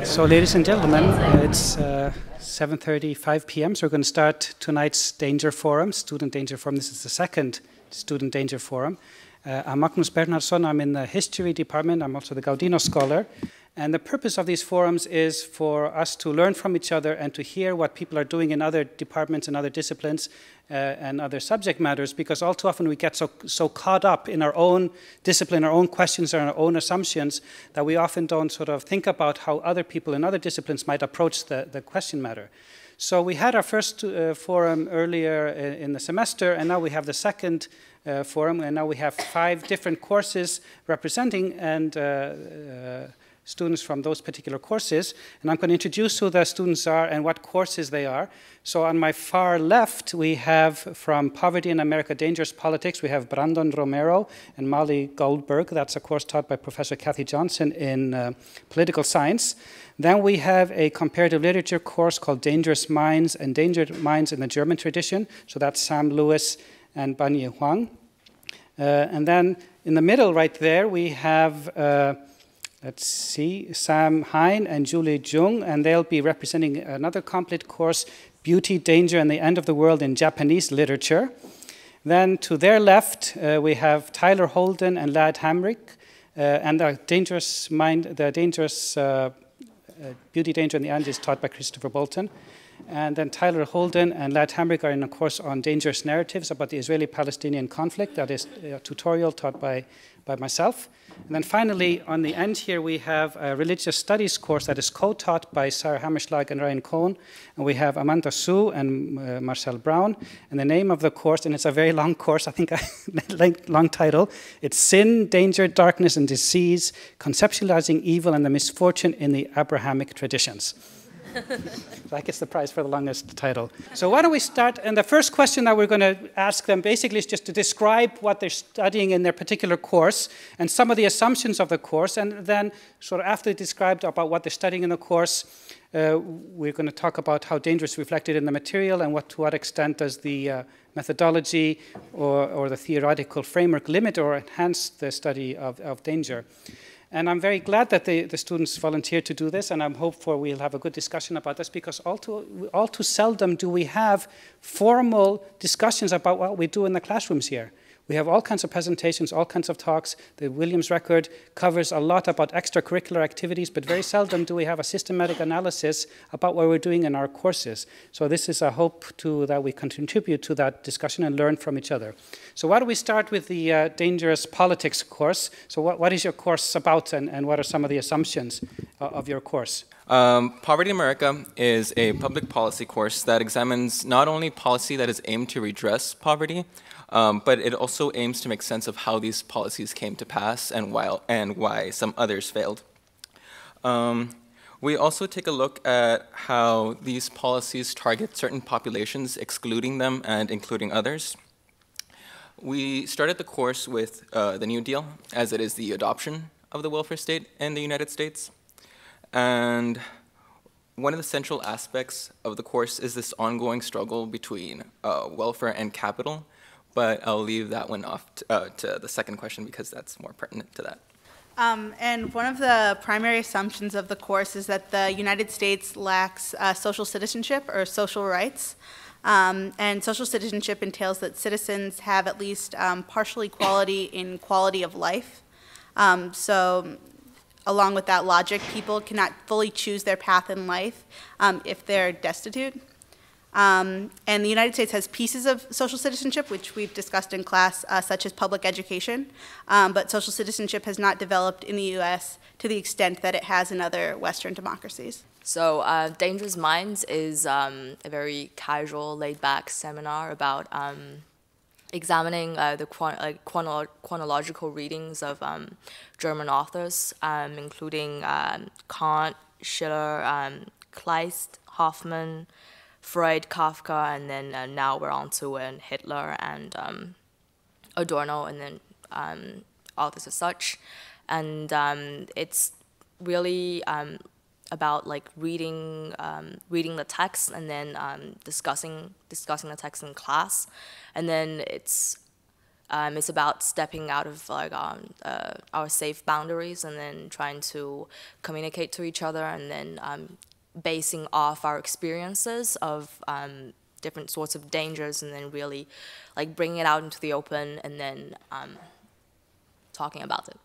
So, ladies and gentlemen, it's 7:35 p.m. So we're going to start tonight's Danger Forum, Student Danger Forum. This is the second Student Danger Forum. I'm Magnus Bernhardsson. I'm in the History Department. I'm also the Gaudino Scholar. And the purpose of these forums is for us to learn from each other and to hear what people are doing in other departments and other disciplines and other subject matters, because all too often we get so caught up in our own discipline, our own questions, and our own assumptions that we often don't sort of think about how other people in other disciplines might approach the question matter. So we had our first forum earlier in the semester, and now we have the second forum, and now we have 5 different courses representing and students from those particular courses, and I'm going to introduce who the students are and what courses they are. So on my far left, we have from Poverty in America, Dangerous Politics, we have Brandon Romero and Molly Goldberg. That's a course taught by Professor Kathy Johnson in political science. Then we have a comparative literature course called Dangerous Minds and Dangerous Minds in the German Tradition. So that's Sam Lewis and Banye Huang. And then in the middle right there, we have let's see, Sam Hein and Julie Jung, and they'll be representing another complete course, Beauty, Danger, and the End of the World in Japanese Literature. Then to their left, we have Tyler Holden and Lad Hamrick, and the Dangerous Beauty, Danger, and the End is taught by Christopher Bolton. And then Tyler Holden and Lad Hamrick are in a course on dangerous narratives about the Israeli-Palestinian conflict. That is a tutorial taught by myself. And then finally, on the end here, we have a religious studies course that is co-taught by Sarah Hammerschlag and Ryan Cohn. And we have Amanda Su and Marcel Brown. And the name of the course, and it's a very long course, I think long title, it's Sin, Danger, Darkness, and Disease, Conceptualizing Evil and the Misfortune in the Abrahamic Traditions. That gets the prize for the longest title. So why don't we start? And the first question that we're going to ask them basically is just to describe what they're studying in their particular course and some of the assumptions of the course. And then sort of after they described about what they're studying in the course, we're going to talk about how danger is reflected in the material and to what extent does the methodology or the theoretical framework limit or enhance the study of danger. And I'm very glad that the students volunteered to do this, and I'm hopeful we'll have a good discussion about this, because all too seldom do we have formal discussions about what we do in the classrooms here. We have all kinds of presentations, all kinds of talks. The Williams record covers a lot about extracurricular activities, but very seldom do we have a systematic analysis about what we're doing in our courses. So this is a hope that we can contribute to that discussion and learn from each other. So why don't we start with the Dangerous Politics course? So what is your course about, and what are some of the assumptions of your course? Poverty in America is a public policy course that examines not only policy that is aimed to redress poverty, but it also aims to make sense of how these policies came to pass and why some others failed. We also take a look at how these policies target certain populations, excluding them and including others. We started the course with the New Deal, as it is the adoption of the welfare state in the United States. And one of the central aspects of the course is this ongoing struggle between welfare and capital. But I'll leave that one off to the second question, because that's more pertinent to that. And one of the primary assumptions of the course is that the United States lacks social citizenship or social rights. And social citizenship entails that citizens have at least partial equality in quality of life. So along with that logic, people cannot fully choose their path in life if they're destitute. And the United States has pieces of social citizenship, which we've discussed in class, such as public education, but social citizenship has not developed in the U.S. to the extent that it has in other Western democracies. So Dangerous Minds is a very casual, laid-back seminar about examining the chronological readings of German authors, including Kant, Schiller, Kleist, Hoffmann, Freud, Kafka, and then now we're on to Hitler and Adorno, and then authors as such. And it's really about like reading the text and then discussing the text in class, and then it's it's about stepping out of like our safe boundaries and then trying to communicate to each other, and then basing off our experiences of different sorts of dangers, and then really like bringing it out into the open, and then talking about it.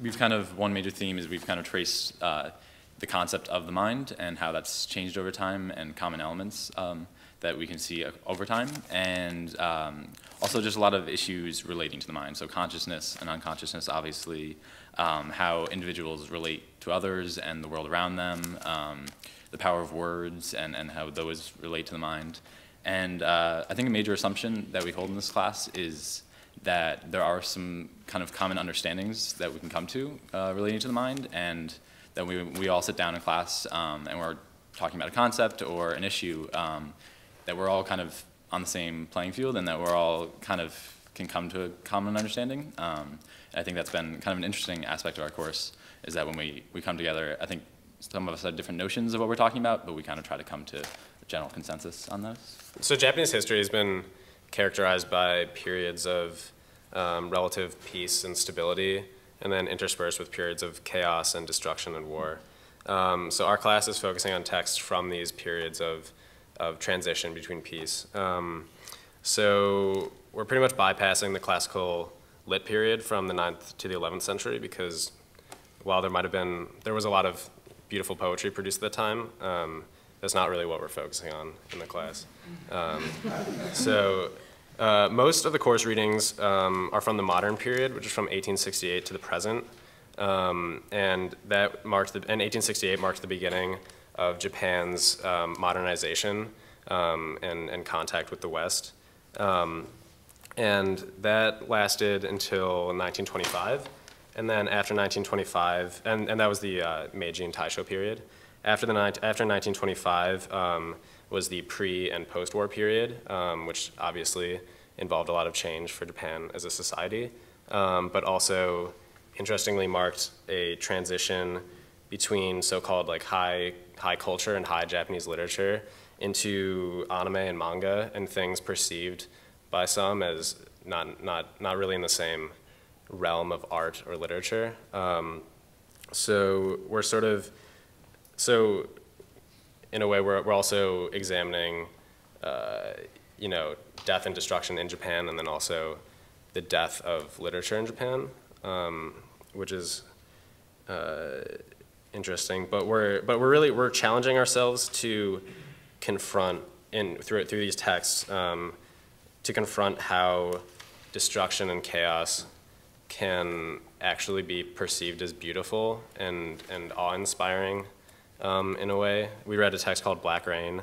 We've kind of, one major theme is we've kind of traced the concept of the mind and how that's changed over time, and common elements that we can see over time, and also just a lot of issues relating to the mind. So consciousness and unconsciousness, obviously, how individuals relate to others and the world around them, the power of words and how those relate to the mind. And I think a major assumption that we hold in this class is that there are some kind of common understandings that we can come to relating to the mind, and that we all sit down in class and we're talking about a concept or an issue, that we're all kind of on the same playing field, and that we're all kind of can come to a common understanding. And I think that's been kind of an interesting aspect of our course, is that when we come together, I think some of us have different notions of what we're talking about, but we kind of try to come to a general consensus on those. So Japanese history has been characterized by periods of relative peace and stability, and then interspersed with periods of chaos and destruction and war. So our class is focusing on texts from these periods of transition between peace. So we're pretty much bypassing the classical lit period from the 9th to the 11th century, because while there was a lot of beautiful poetry produced at the time, that's not really what we're focusing on in the class. Most of the course readings are from the modern period, which is from 1868 to the present, and 1868 marked the beginning of Japan's modernization and contact with the West, and that lasted until 1925, and then after 1925, and that was the Meiji and Taisho period. After 1925 was the pre- and post-war period, which obviously involved a lot of change for Japan as a society, but also interestingly marked a transition between so-called like high culture and high Japanese literature into anime and manga, and things perceived by some as not really in the same realm of art or literature. So in a way we're also examining death and destruction in Japan, and then also the death of literature in Japan, which is interesting. But we're challenging ourselves to confront through these texts, to confront how destruction and chaos can actually be perceived as beautiful and awe-inspiring in a way. We read a text called Black Rain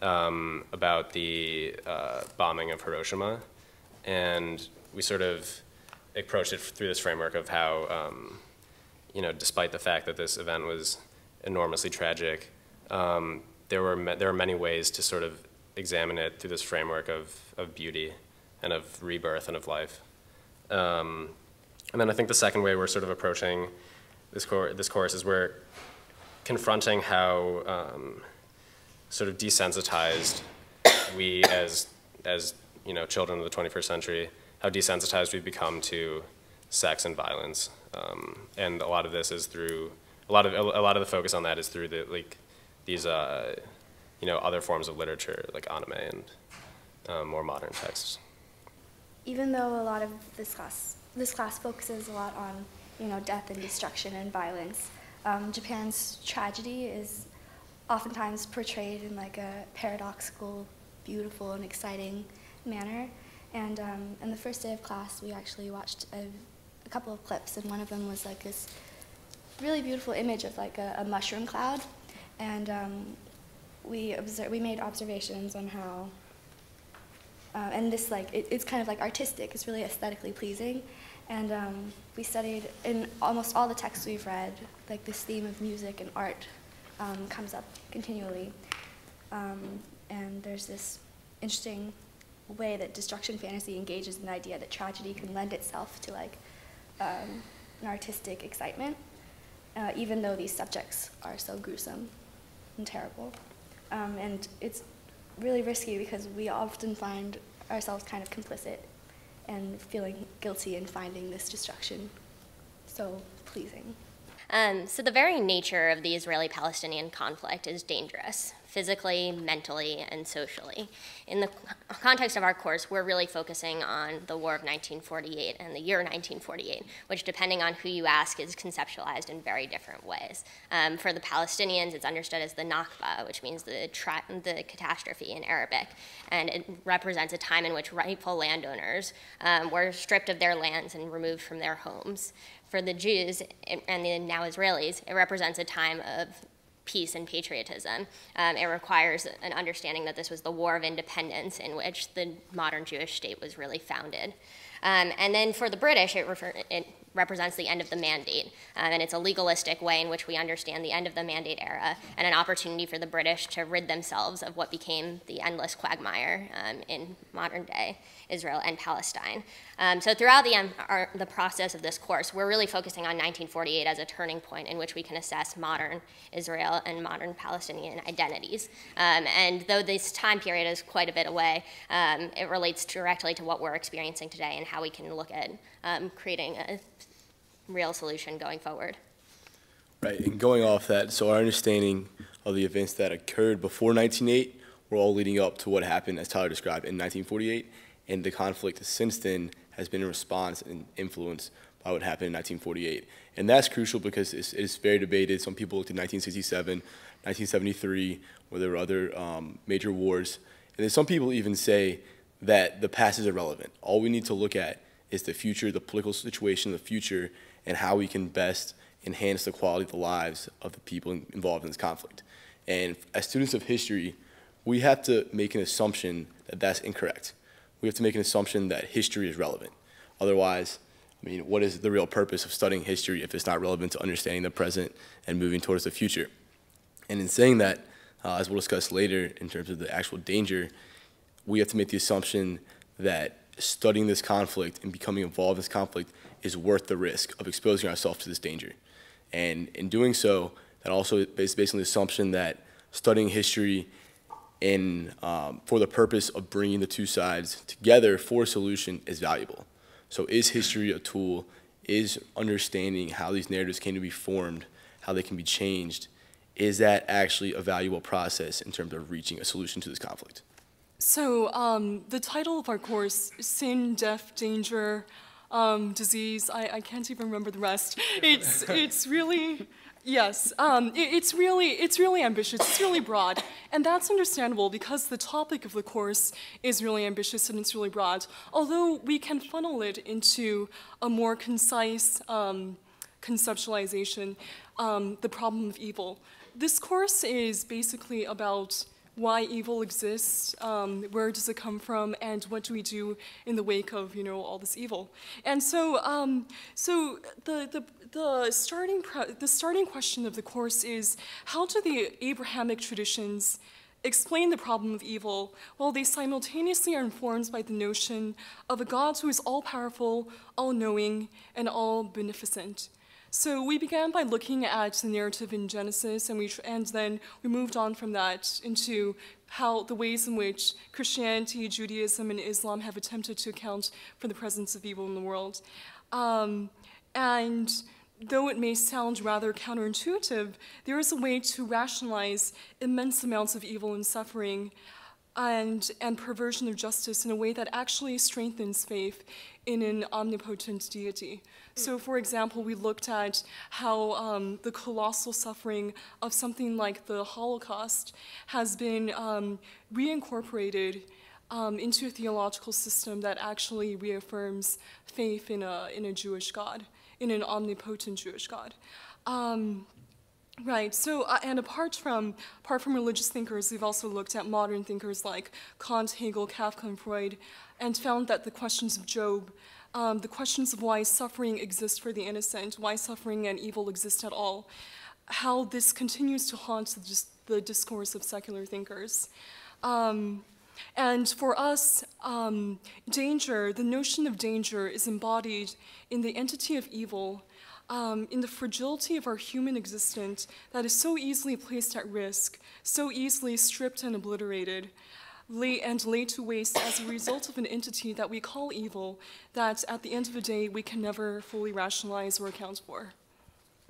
about the bombing of Hiroshima, and we sort of approached it through this framework of how, despite the fact that this event was enormously tragic, there were many ways to sort of examine it through this framework of beauty and of rebirth and of life. And then I think the second way we're sort of approaching this course is we're confronting how sort of desensitized we as children of the 21st century, how desensitized we've become to sex and violence, and a lot of this is through a lot of the focus on that is through these other forms of literature like anime and more modern texts. Even though a lot of this class focuses a lot on death and destruction and violence, Japan's tragedy is oftentimes portrayed in like a paradoxical, beautiful, and exciting manner. And in the first day of class, we actually watched a couple of clips, and one of them was like this really beautiful image of like a mushroom cloud, and we made observations on how, and this it's kind of like artistic, it's really aesthetically pleasing, and we studied in almost all the texts we've read, like this theme of music and art comes up continually, and there's this interesting way that destruction fantasy engages in the idea that tragedy can lend itself to like an artistic excitement, even though these subjects are so gruesome and terrible. And it's really risky because we often find ourselves kind of complicit and feeling guilty and finding this destruction so pleasing. So the very nature of the Israeli-Palestinian conflict is dangerous, physically, mentally, and socially. In the context of our course, we're really focusing on the War of 1948 and the year 1948, which, depending on who you ask, is conceptualized in very different ways. For the Palestinians, it's understood as the Nakba, which means the catastrophe in Arabic, and it represents a time in which rightful landowners were stripped of their lands and removed from their homes. For the Jews and the now Israelis, it represents a time of peace and patriotism. It requires an understanding that this was the war of independence in which the modern Jewish state was really founded. And then for the British, it represents the end of the mandate, and it's a legalistic way in which we understand the end of the mandate era and an opportunity for the British to rid themselves of what became the endless quagmire in modern day Israel and Palestine. So throughout the process of this course, we're really focusing on 1948 as a turning point in which we can assess modern Israel and modern Palestinian identities. And though this time period is quite a bit away, it relates directly to what we're experiencing today and how we can look at creating a real solution going forward. Right, and going off that, so our understanding of the events that occurred before 1908 were all leading up to what happened, as Tyler described, in 1948, and the conflict since then has been in response and influenced by what happened in 1948. And that's crucial because it's very debated. Some people looked at 1967, 1973, where there were other major wars. And then some people even say that the past is irrelevant. All we need to look at is the future, the political situation of the future, and how we can best enhance the quality of the lives of the people involved in this conflict. And as students of history, we have to make an assumption that that's incorrect. We have to make an assumption that history is relevant. Otherwise, I mean, what is the real purpose of studying history if it's not relevant to understanding the present and moving towards the future? And in saying that, as we'll discuss later in terms of the actual danger, we have to make the assumption that studying this conflict and becoming involved in this conflict is worth the risk of exposing ourselves to this danger. And in doing so, that also is based on the assumption that studying history for the purpose of bringing the two sides together for a solution is valuable. So is history a tool? Is understanding how these narratives came to be formed, how they can be changed, is that actually a valuable process in terms of reaching a solution to this conflict? So the title of our course, Sin, Death, Danger, Disease, I can't even remember the rest. It's really, yes, it's really ambitious, it's really broad. And that's understandable because the topic of the course is really ambitious and it's really broad. Although we can funnel it into a more concise conceptualization, the problem of evil. This course is basically about why evil exists, where does it come from, and what do we do in the wake of, all this evil. And so, the starting question of the course is, how do the Abrahamic traditions explain the problem of evil while they simultaneously are informed by the notion of a God who is all-powerful, all-knowing, and all-beneficent? So we began by looking at the narrative in Genesis, and then we moved on from that into how the ways in which Christianity, Judaism, and Islam have attempted to account for the presence of evil in the world. And though it may sound rather counterintuitive, there is a way to rationalize immense amounts of evil and suffering and perversion of justice in a way that actually strengthens faith in an omnipotent deity. So, for example, we looked at how the colossal suffering of something like the Holocaust has been reincorporated into a theological system that actually reaffirms faith in a Jewish God, in an omnipotent Jewish God. Right, so, and apart from religious thinkers, we've also looked at modern thinkers like Kant, Hegel, Kafka, and Freud, and found that the questions of Job, the questions of why suffering exists for the innocent, why suffering and evil exist at all, how this continues to haunt the discourse of secular thinkers. And for us, danger, the notion of danger is embodied in the entity of evil, in the fragility of our human existence that is so easily placed at risk, so easily stripped and obliterated. laid to waste as a result of an entity that we call evil, that at the end of the day we can never fully rationalize or account for.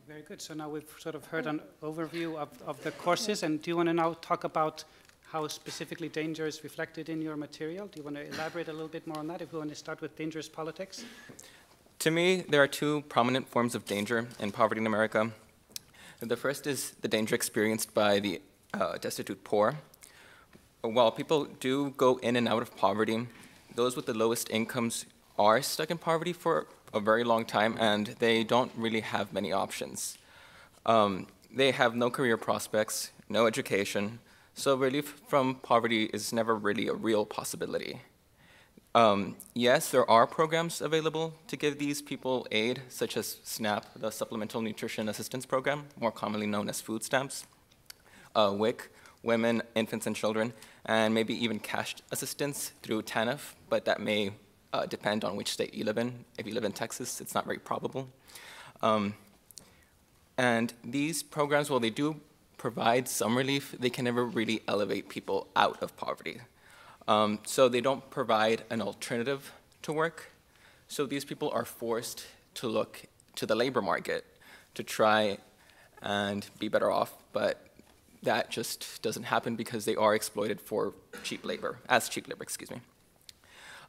Very good. So now we've sort of heard an overview of the courses, and do you want to now talk about how specifically danger is reflected in your material? Do you want to elaborate a little bit more on that, if we want to start with dangerous politics? To me, there are two prominent forms of danger in poverty in America. The first is the danger experienced by the destitute poor. While people do go in and out of poverty, those with the lowest incomes are stuck in poverty for a very long time, and they don't really have many options. They have no career prospects, no education, so relief from poverty is never really a real possibility. Yes, there are programs available to give these people aid, such as SNAP, the Supplemental Nutrition Assistance Program, more commonly known as food stamps, WIC, Women, Infants, and Children, and maybe even cash assistance through TANF, but that may depend on which state you live in. If you live in Texas, it's not very probable. And these programs, while they do provide some relief, they can never really elevate people out of poverty. So they don't provide an alternative to work. So these people are forced to look to the labor market to try and be better off, but that just doesn't happen because they are exploited for cheap labor, excuse me.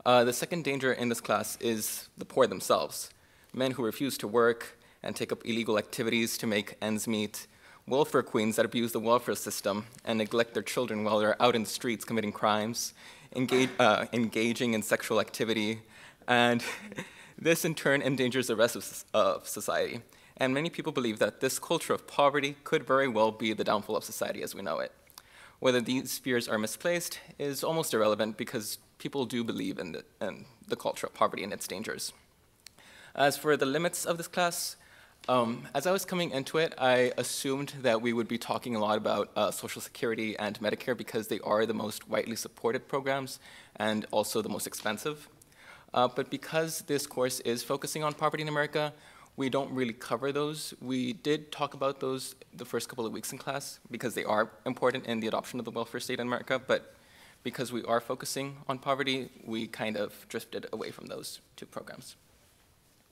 The second danger in this class is the poor themselves, men who refuse to work and take up illegal activities to make ends meet, welfare queens that abuse the welfare system and neglect their children while they're out in the streets committing crimes, engaging in sexual activity, and this in turn endangers the rest of society. And many people believe that this culture of poverty could very well be the downfall of society as we know it. Whether these fears are misplaced is almost irrelevant because people do believe in the culture of poverty and its dangers. As for the limits of this class, as I was coming into it, I assumed that we would be talking a lot about Social Security and Medicare because they are the most widely supported programs and also the most expensive. But because this course is focusing on poverty in America, we don't really cover those. We did talk about those the first couple of weeks in class because they are important in the adoption of the welfare state in America, but because we are focusing on poverty, we kind of drifted away from those two programs.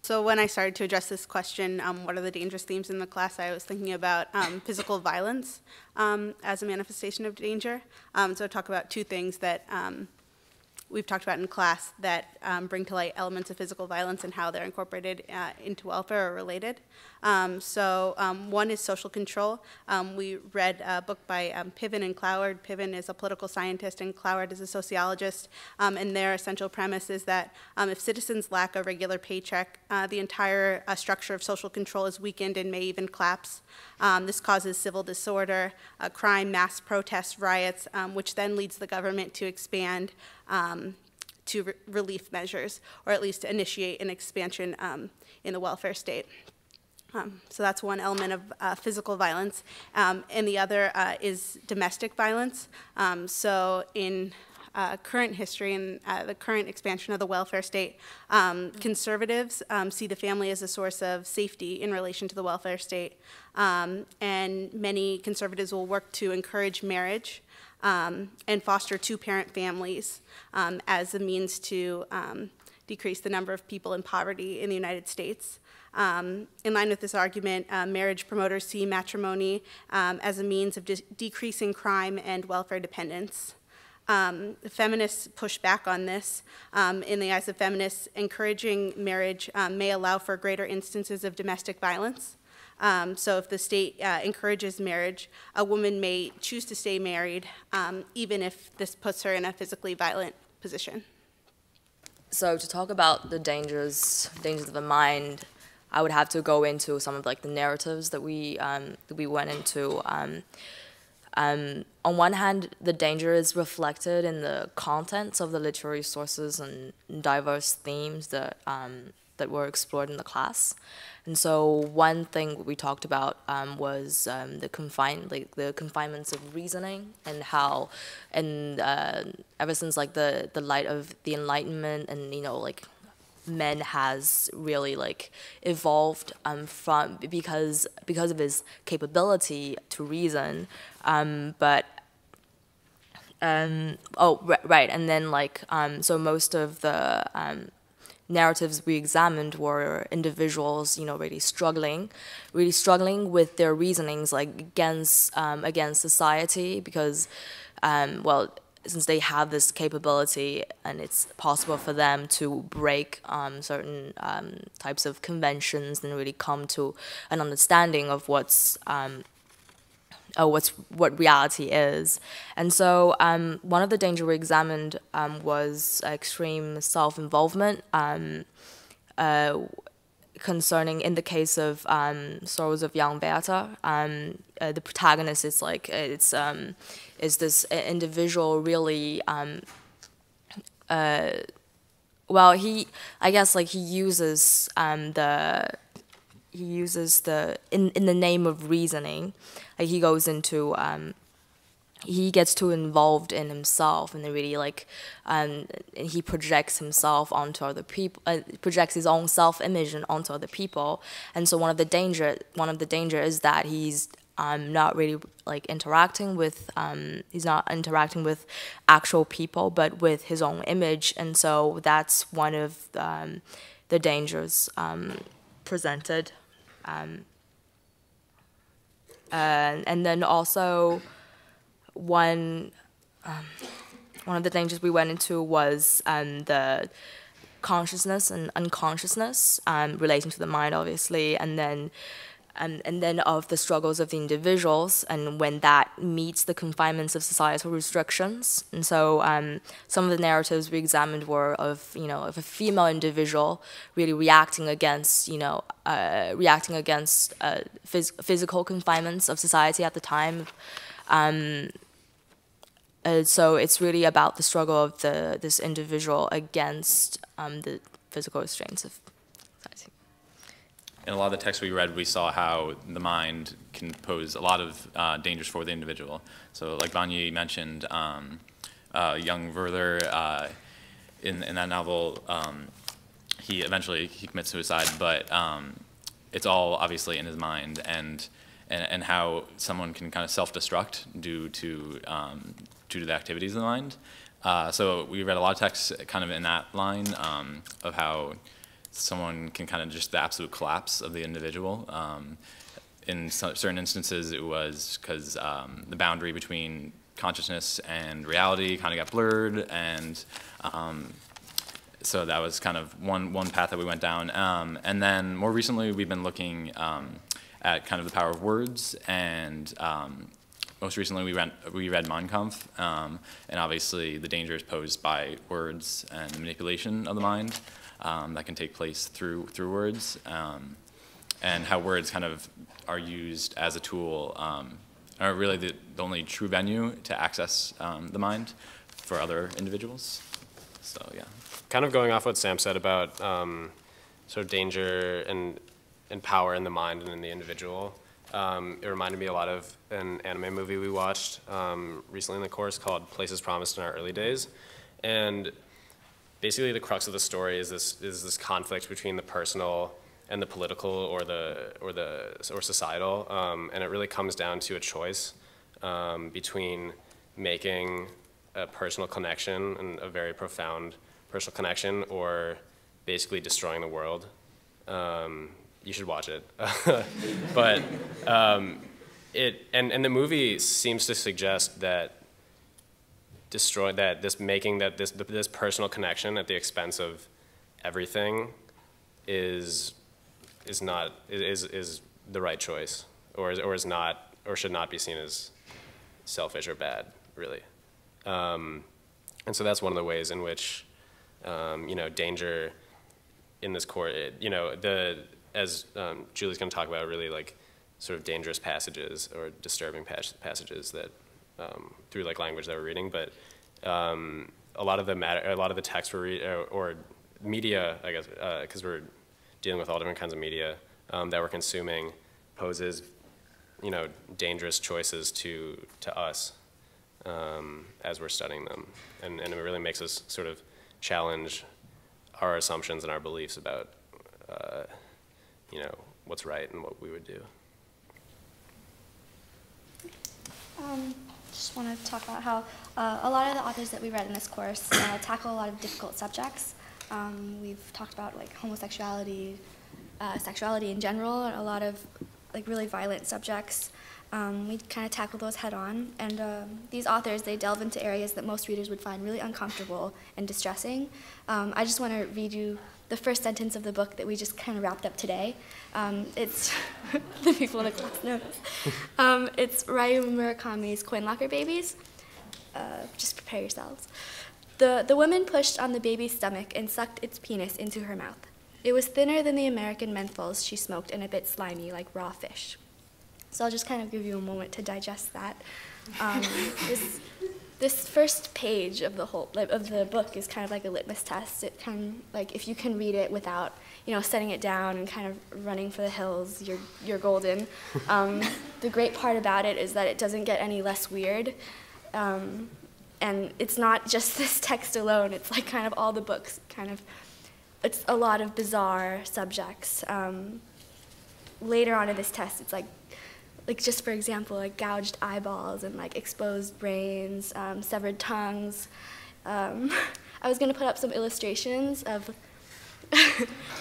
So when I started to address this question, what are the dangerous themes in the class, I was thinking about physical violence as a manifestation of danger. So I talk about two things that we've talked about in class that bring to light elements of physical violence and how they're incorporated into welfare or related. One is social control. We read a book by Piven and Cloward. Piven is a political scientist and Cloward is a sociologist. And their essential premise is that if citizens lack a regular paycheck, the entire structure of social control is weakened and may even collapse. This causes civil disorder, crime, mass protests, riots, which then leads the government to expand to relief measures, or at least to initiate an expansion in the welfare state. So that's one element of physical violence. And the other is domestic violence. So in current history and the current expansion of the welfare state, conservatives see the family as a source of safety in relation to the welfare state. And many conservatives will work to encourage marriage and foster two-parent families as a means to decrease the number of people in poverty in the United States. In line with this argument, marriage promoters see matrimony as a means of decreasing crime and welfare dependence. Feminists push back on this. In the eyes of feminists, encouraging marriage may allow for greater instances of domestic violence. So if the state encourages marriage, a woman may choose to stay married, even if this puts her in a physically violent position. So to talk about the dangers of the mind, I would have to go into some of the narratives that we went into. On one hand, the danger is reflected in the contents of the literary sources and diverse themes that were explored in the class. And so one thing we talked about was the confinements of reasoning and how, ever since the light of the Enlightenment and men has really evolved because of his capability to reason, but Right, and then like so most of the narratives we examined were individuals, really struggling with their reasonings, like against society, because since they have this capability and it's possible for them to break certain types of conventions and really come to an understanding of what reality is. And so one of the dangers we examined was extreme self-involvement, concerning, in the case of Sorrows of Young Werther, the protagonist is like, is this individual really, I guess like he uses in the name of reasoning, like he goes into he gets too involved in himself, and really like and he projects himself onto other people, projects his own self-image onto other people. And so one of the danger is that he's not really like interacting with actual people, but with his own image. And so that's one of the dangers presented. And then also one of the dangers we went into was the consciousness and unconsciousness relating to the mind, obviously, and then of the struggles of the individuals, and when that meets the confinements of societal restrictions. And so some of the narratives we examined were of a female individual really reacting against physical confinements of society at the time. So it's really about the struggle of this individual against the physical restraints of society. In a lot of the texts we read, we saw how the mind can pose a lot of dangers for the individual. So like Vanya mentioned, young Werther, in that novel, he eventually commits suicide, but it's all obviously in his mind, and how someone can kind of self-destruct due to the activities of the mind. So we read a lot of texts kind of in that line of how someone can kind of just the absolute collapse of the individual. In certain instances, it was because the boundary between consciousness and reality kind of got blurred, and so that was kind of one path that we went down. And then more recently, we've been looking at kind of the power of words, and most recently we read Mein Kampf, and obviously the dangers posed by words and the manipulation of the mind that can take place through words, and how words kind of are used as a tool, are really the only true venue to access the mind for other individuals. So yeah. Kind of going off what Sam said about sort of danger and power in the mind and in the individual. It reminded me a lot of an anime movie we watched recently in the course called Places Promised in Our Early Days. And basically the crux of the story is this conflict between the personal and the political or societal. And it really comes down to a choice between making a personal connection, and a very profound personal connection, or basically destroying the world. You should watch it. But the movie seems to suggest that this personal connection at the expense of everything is the right choice, or should not be seen as selfish or bad, really. And so that's one of the ways in which danger in this court, as Julie's going to talk about, really like sort of dangerous passages or disturbing passages that through like language that we're reading, but a lot of the text we're reading, or media, I guess, because we're dealing with all different kinds of media that we're consuming, poses dangerous choices to us as we're studying them, and it really makes us sort of challenge our assumptions and our beliefs about what's right and what we would do. just want to talk about how a lot of the authors that we read in this course tackle a lot of difficult subjects. We've talked about like homosexuality, sexuality in general, and a lot of like really violent subjects. We kind of tackle those head on, and these authors, they delve into areas that most readers would find really uncomfortable and distressing. I just want to read you the first sentence of the book that we just kind of wrapped up today. It's the people in the class know this. It's Ryu Murakami's Coin Locker Babies. Just prepare yourselves. The woman pushed on the baby's stomach and sucked its penis into her mouth. It was thinner than the American menthols she smoked and a bit slimy like raw fish. So I'll just kind of give you a moment to digest that. This first page of the book is kind of like a litmus test. It kind of, like, if you can read it without, setting it down and kind of running for the hills, you're golden. The great part about it is that it doesn't get any less weird, and it's not just this text alone. It's like kind of all the books. It's a lot of bizarre subjects. Later on in this test, it's like just for example, like gouged eyeballs and like exposed brains, severed tongues. I was going to put up some illustrations of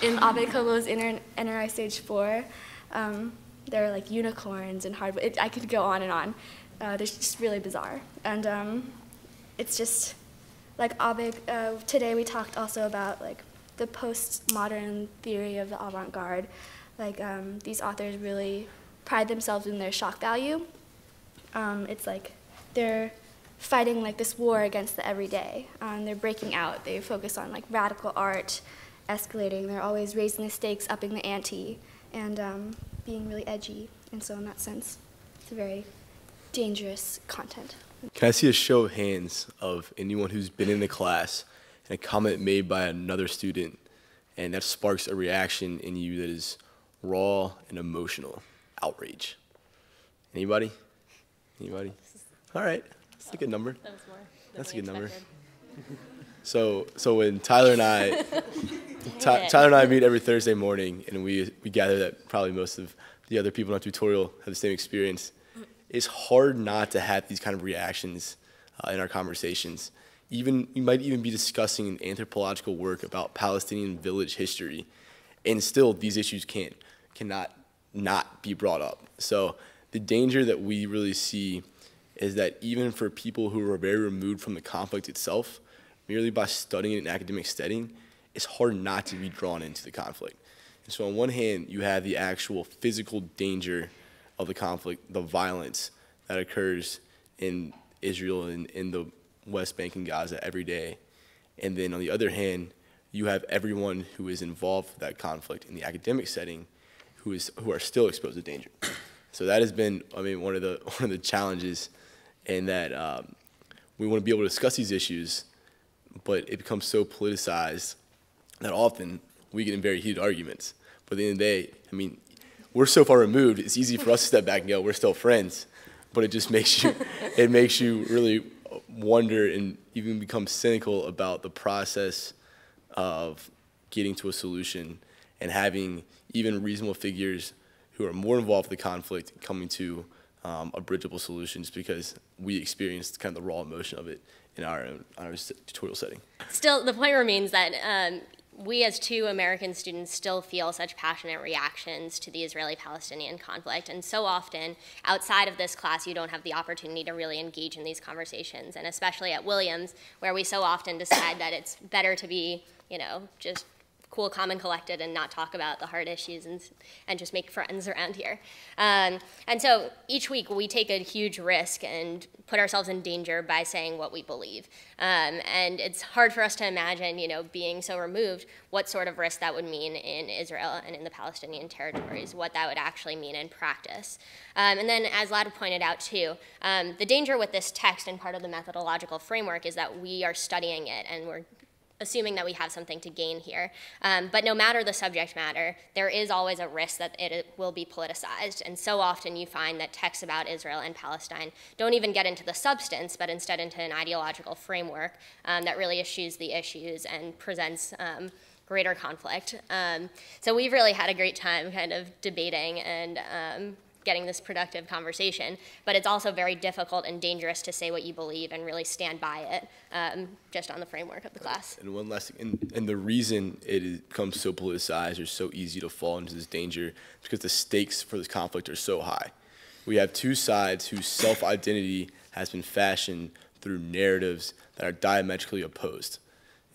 in Abe Kobo's Inner Stage 4. There are like unicorns and hardwood. I could go on and on. They're just really bizarre. And it's just like Abe, today we talked also about like the postmodern theory of the avant-garde. Like these authors really pride themselves in their shock value. It's like they're fighting like this war against the everyday. They're breaking out. They focus on like radical art, escalating. They're always raising the stakes, upping the ante, and being really edgy. And so in that sense, it's a very dangerous content. Can I see a show of hands of anyone who's been in the class and a comment made by another student and that sparks a reaction in you that is raw and emotional? Outrage. Anybody? Anybody? All right. That's a good number. That was more than That's a we good number. expected. So when Tyler and I meet every Thursday morning, and we gather that probably most of the other people in our tutorial have the same experience, it's hard not to have these kind of reactions in our conversations. You might even be discussing an anthropological work about Palestinian village history, and still these issues cannot not be brought up. So the danger that we really see is that even for people who are very removed from the conflict itself, merely by studying in an academic setting, it's hard not to be drawn into the conflict. And so on one hand, you have the actual physical danger of the conflict, the violence that occurs in Israel and in the West Bank and Gaza every day. And then on the other hand, you have everyone who is involved with that conflict in the academic setting who are still exposed to danger. So that has been, one of the challenges, in that we want to be able to discuss these issues, but it becomes so politicized that often we get in very heated arguments. But at the end of the day, we're so far removed, it's easy for us to step back and go, we're still friends. But it just makes you really wonder and even become cynical about the process of getting to a solution and having even reasonable figures who are more involved with the conflict coming to a bridgeable solution, just because we experienced kind of the raw emotion of it in our tutorial setting. Still, the point remains that we as two American students still feel such passionate reactions to the Israeli-Palestinian conflict, and so often outside of this class you don't have the opportunity to really engage in these conversations, and especially at Williams, where we so often decide that it's better to be, just cool, calm, and collected and not talk about the hard issues and just make friends around here. And so each week we take a huge risk and put ourselves in danger by saying what we believe. And it's hard for us to imagine, being so removed, what sort of risk that would mean in Israel and in the Palestinian territories, what that would actually mean in practice. And then, as Lad pointed out too, the danger with this text and part of the methodological framework is that we are studying it and we're assuming that we have something to gain here. But no matter the subject matter, there is always a risk that it will be politicized. And so often you find that texts about Israel and Palestine don't even get into the substance, but instead into an ideological framework that really eschews the issues and presents greater conflict. So we've really had a great time kind of debating and getting this productive conversation, but it's also very difficult and dangerous to say what you believe and really stand by it, just on the framework of the class. And one last thing, and the reason it becomes so politicized or so easy to fall into this danger is because the stakes for this conflict are so high. We have two sides whose self-identity has been fashioned through narratives that are diametrically opposed.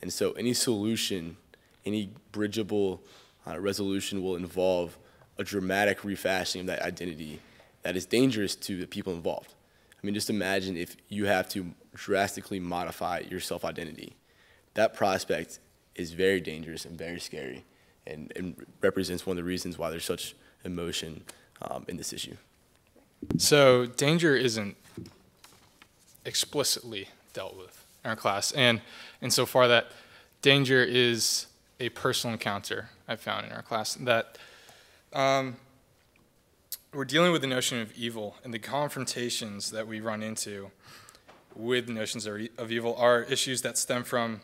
And so any solution, any bridgeable resolution will involve a dramatic refashioning of that identity that is dangerous to the people involved. I mean, just imagine if you have to drastically modify your self-identity. That prospect is very dangerous and very scary, and represents one of the reasons why there's such emotion in this issue. So danger isn't explicitly dealt with in our class, and insofar that danger is a personal encounter I found in our class, that we're dealing with the notion of evil, and the confrontations that we run into with notions of evil are issues that stem from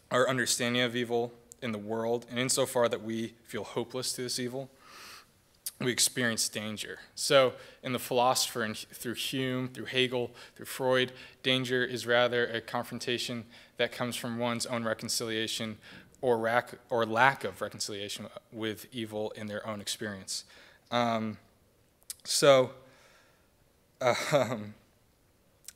our understanding of evil in the world, and insofar that we feel hopeless to this evil, we experience danger. So in the philosopher, and through Hume, through Hegel, through Freud, danger is rather a confrontation that comes from one's own reconciliation or lack of reconciliation with evil in their own experience.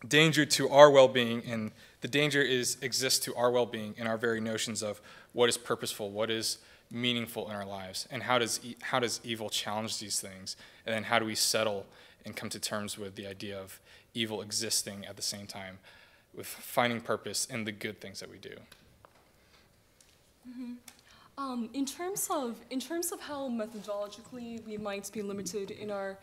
Danger to our well-being, and the danger exists to our well-being in our very notions of what is purposeful, what is meaningful in our lives, and how does evil challenge these things, and then how do we settle and come to terms with the idea of evil existing at the same time with finding purpose in the good things that we do. Mm-hmm. In terms of how methodologically we might be limited in our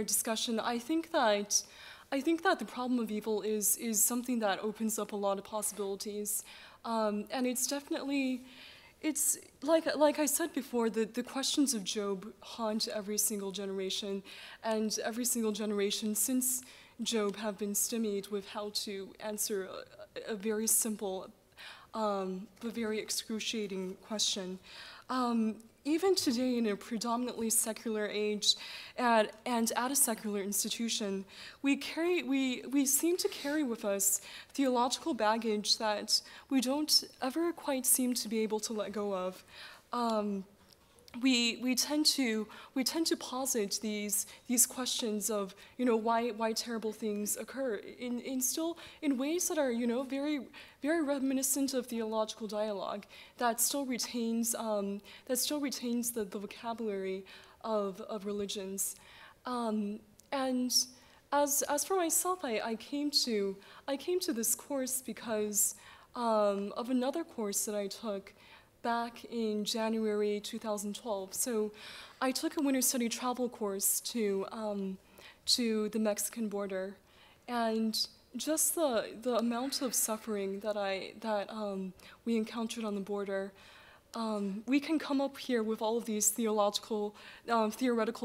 discussion, I think that the problem of evil is something that opens up a lot of possibilities, and it's definitely, it's like I said before, the questions of Job haunt every single generation, and every single generation since Job have been stymied with how to answer a very simple but very excruciating question. Even today, in a predominantly secular age, and at a secular institution, we seem to carry with us theological baggage that we don't ever quite seem to be able to let go of. We tend to posit these questions of, you know, why terrible things occur in ways that are, you know, very very reminiscent of theological dialogue that still retains the vocabulary of religions. And as for myself, I came to this course because of another course that I took back in January 2012. So I took a winter study travel course to the Mexican border, and just the amount of suffering that we encountered on the border. We can come up here with all of these theoretical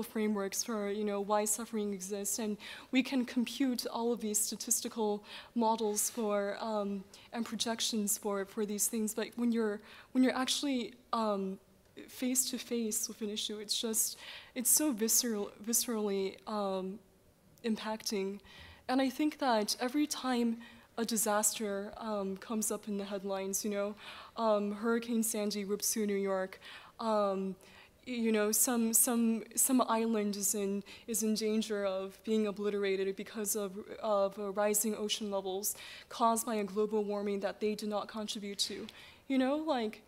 frameworks for, you know, why suffering exists, and we can compute all of these statistical models for and projections for these things. But when you're actually face to face with an issue, it's so viscerally impacting. And I think that every time a disaster comes up in the headlines, you know, Hurricane Sandy rips through New York, you know, some island is in danger of being obliterated because of rising ocean levels caused by a global warming that they did not contribute to. You know, like,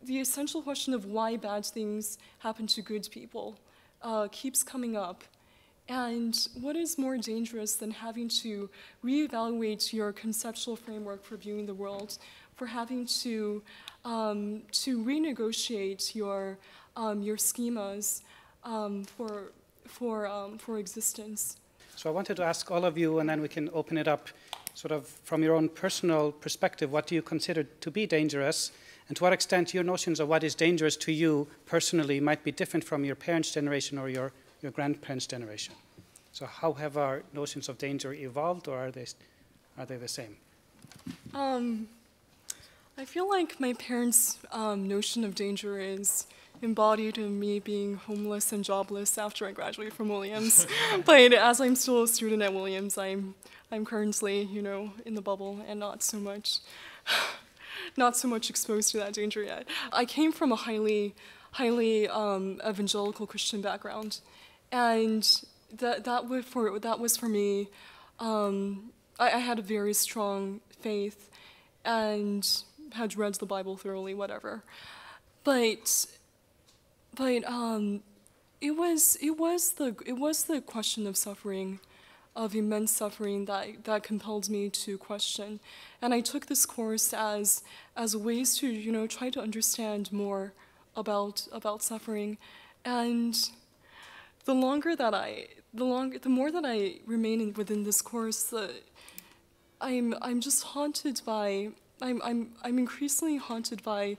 the essential question of why bad things happen to good people keeps coming up. And what is more dangerous than having to reevaluate your conceptual framework for viewing the world, for having to renegotiate your schemas for existence? So I wanted to ask all of you, and then we can open it up, sort of from your own personal perspective. What do you consider to be dangerous, and to what extent your notions of what is dangerous to you personally might be different from your parents' generation or your grandparents' generation? So how have our notions of danger evolved, or are they the same? I feel like my parents' notion of danger is embodied in me being homeless and jobless after I graduated from Williams. But as I'm still a student at Williams, I'm currently, in the bubble and not so much exposed to that danger yet. I came from a highly evangelical Christian background, and that was for me. I had a very strong faith and had read the Bible thoroughly, whatever. But it was the question of suffering, of immense suffering that compelled me to question, and I took this course as ways to try to understand more about suffering, and the more that I remain within this course, I'm just haunted by I'm increasingly haunted by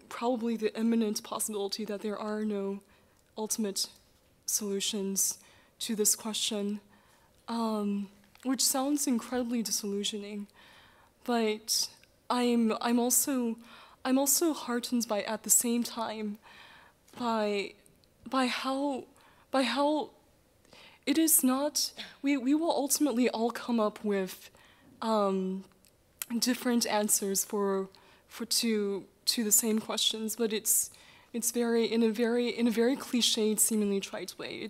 probably the imminent possibility that there are no ultimate solutions to this question, which sounds incredibly disillusioning, but I'm also heartened by, at the same time, by how it is not. We will ultimately all come up with different answers to the same questions, but it's very in a very cliched, seemingly trite way.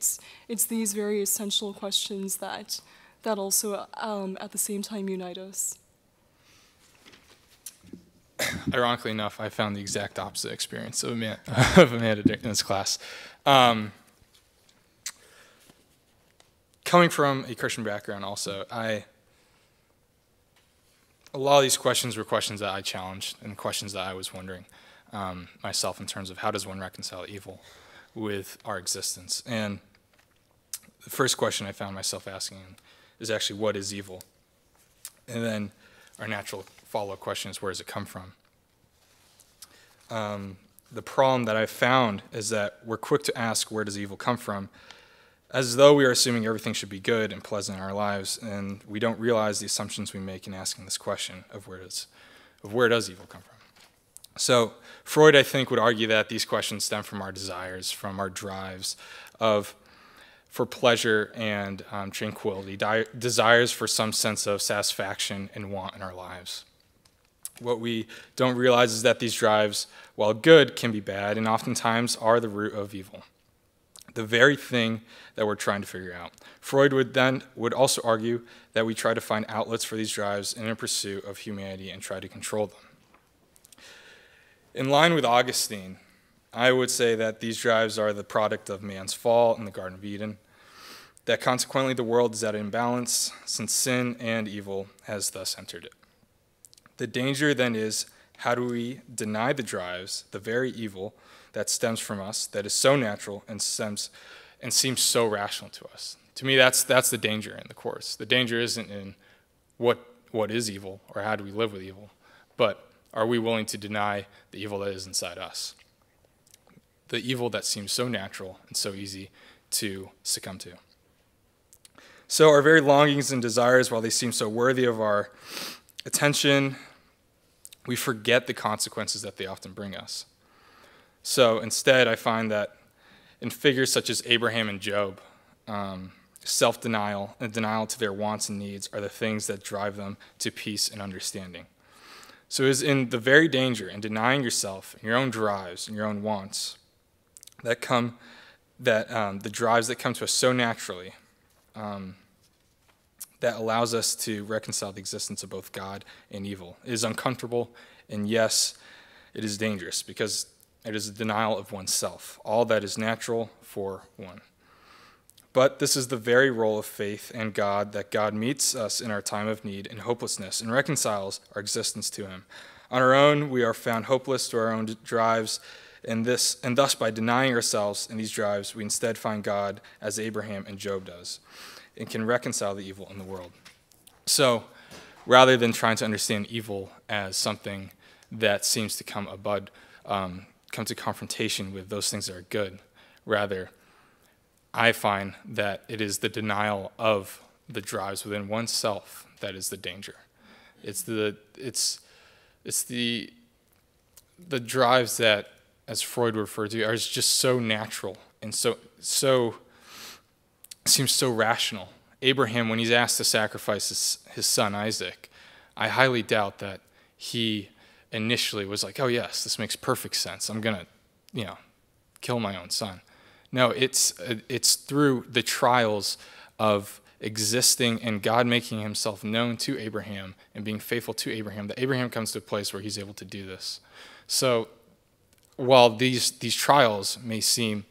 It's these very essential questions that also at the same time unite us. Ironically enough, I found the exact opposite experience of Amanda in this class. Coming from a Christian background also, a lot of these questions were questions that I challenged and questions that I was wondering myself in terms of how does one reconcile evil with our existence. And the first question I found myself asking is actually, what is evil? And then our natural follow-up question is, where does it come from? The problem that I found is that we're quick to ask, where does evil come from, as though we are assuming everything should be good and pleasant in our lives, and we don't realize the assumptions we make in asking this question of where does evil come from. So Freud, I think, would argue that these questions stem from our desires, from our drives for pleasure and tranquility, desires for some sense of satisfaction and want in our lives. What we don't realize is that these drives, while good, can be bad and oftentimes are the root of evil, the very thing that we're trying to figure out. Freud would also argue that we try to find outlets for these drives in a pursuit of humanity and try to control them. In line with Augustine, I would say that these drives are the product of man's fall in the Garden of Eden, that consequently the world is at an imbalance since sin and evil has thus entered it. The danger then is, how do we deny the drives, the very evil that stems from us, that is so natural and seems so rational to us? To me, that's the danger in the course. The danger isn't in what is evil or how do we live with evil, but are we willing to deny the evil that is inside us? The evil that seems so natural and so easy to succumb to. So our very longings and desires, while they seem so worthy of our attention, we forget the consequences that they often bring us. So instead, I find that in figures such as Abraham and Job, self-denial and denial to their wants and needs are the things that drive them to peace and understanding. So it is in the very danger in denying yourself and your own drives and your own wants the drives that come to us so naturally, that allows us to reconcile the existence of both God and evil. It is uncomfortable, and yes, it is dangerous, because it is a denial of oneself, all that is natural for one. But this is the very role of faith and God, that God meets us in our time of need and hopelessness and reconciles our existence to him. On our own, we are found hopeless to our own drives, and thus by denying ourselves in these drives, we instead find God as Abraham and Job does, and can reconcile the evil in the world. So rather than trying to understand evil as something that seems to come to confrontation with those things that are good, rather, I find that it is the denial of the drives within oneself that is the danger. It's the the drives that, as Freud referred to, are just so natural and so seems so rational. Abraham, when he's asked to sacrifice his son Isaac, I highly doubt that he initially was like, oh yes, this makes perfect sense. I'm gonna, kill my own son. No, it's through the trials of existing and God making himself known to Abraham and being faithful to Abraham that Abraham comes to a place where he's able to do this. So while these trials may seem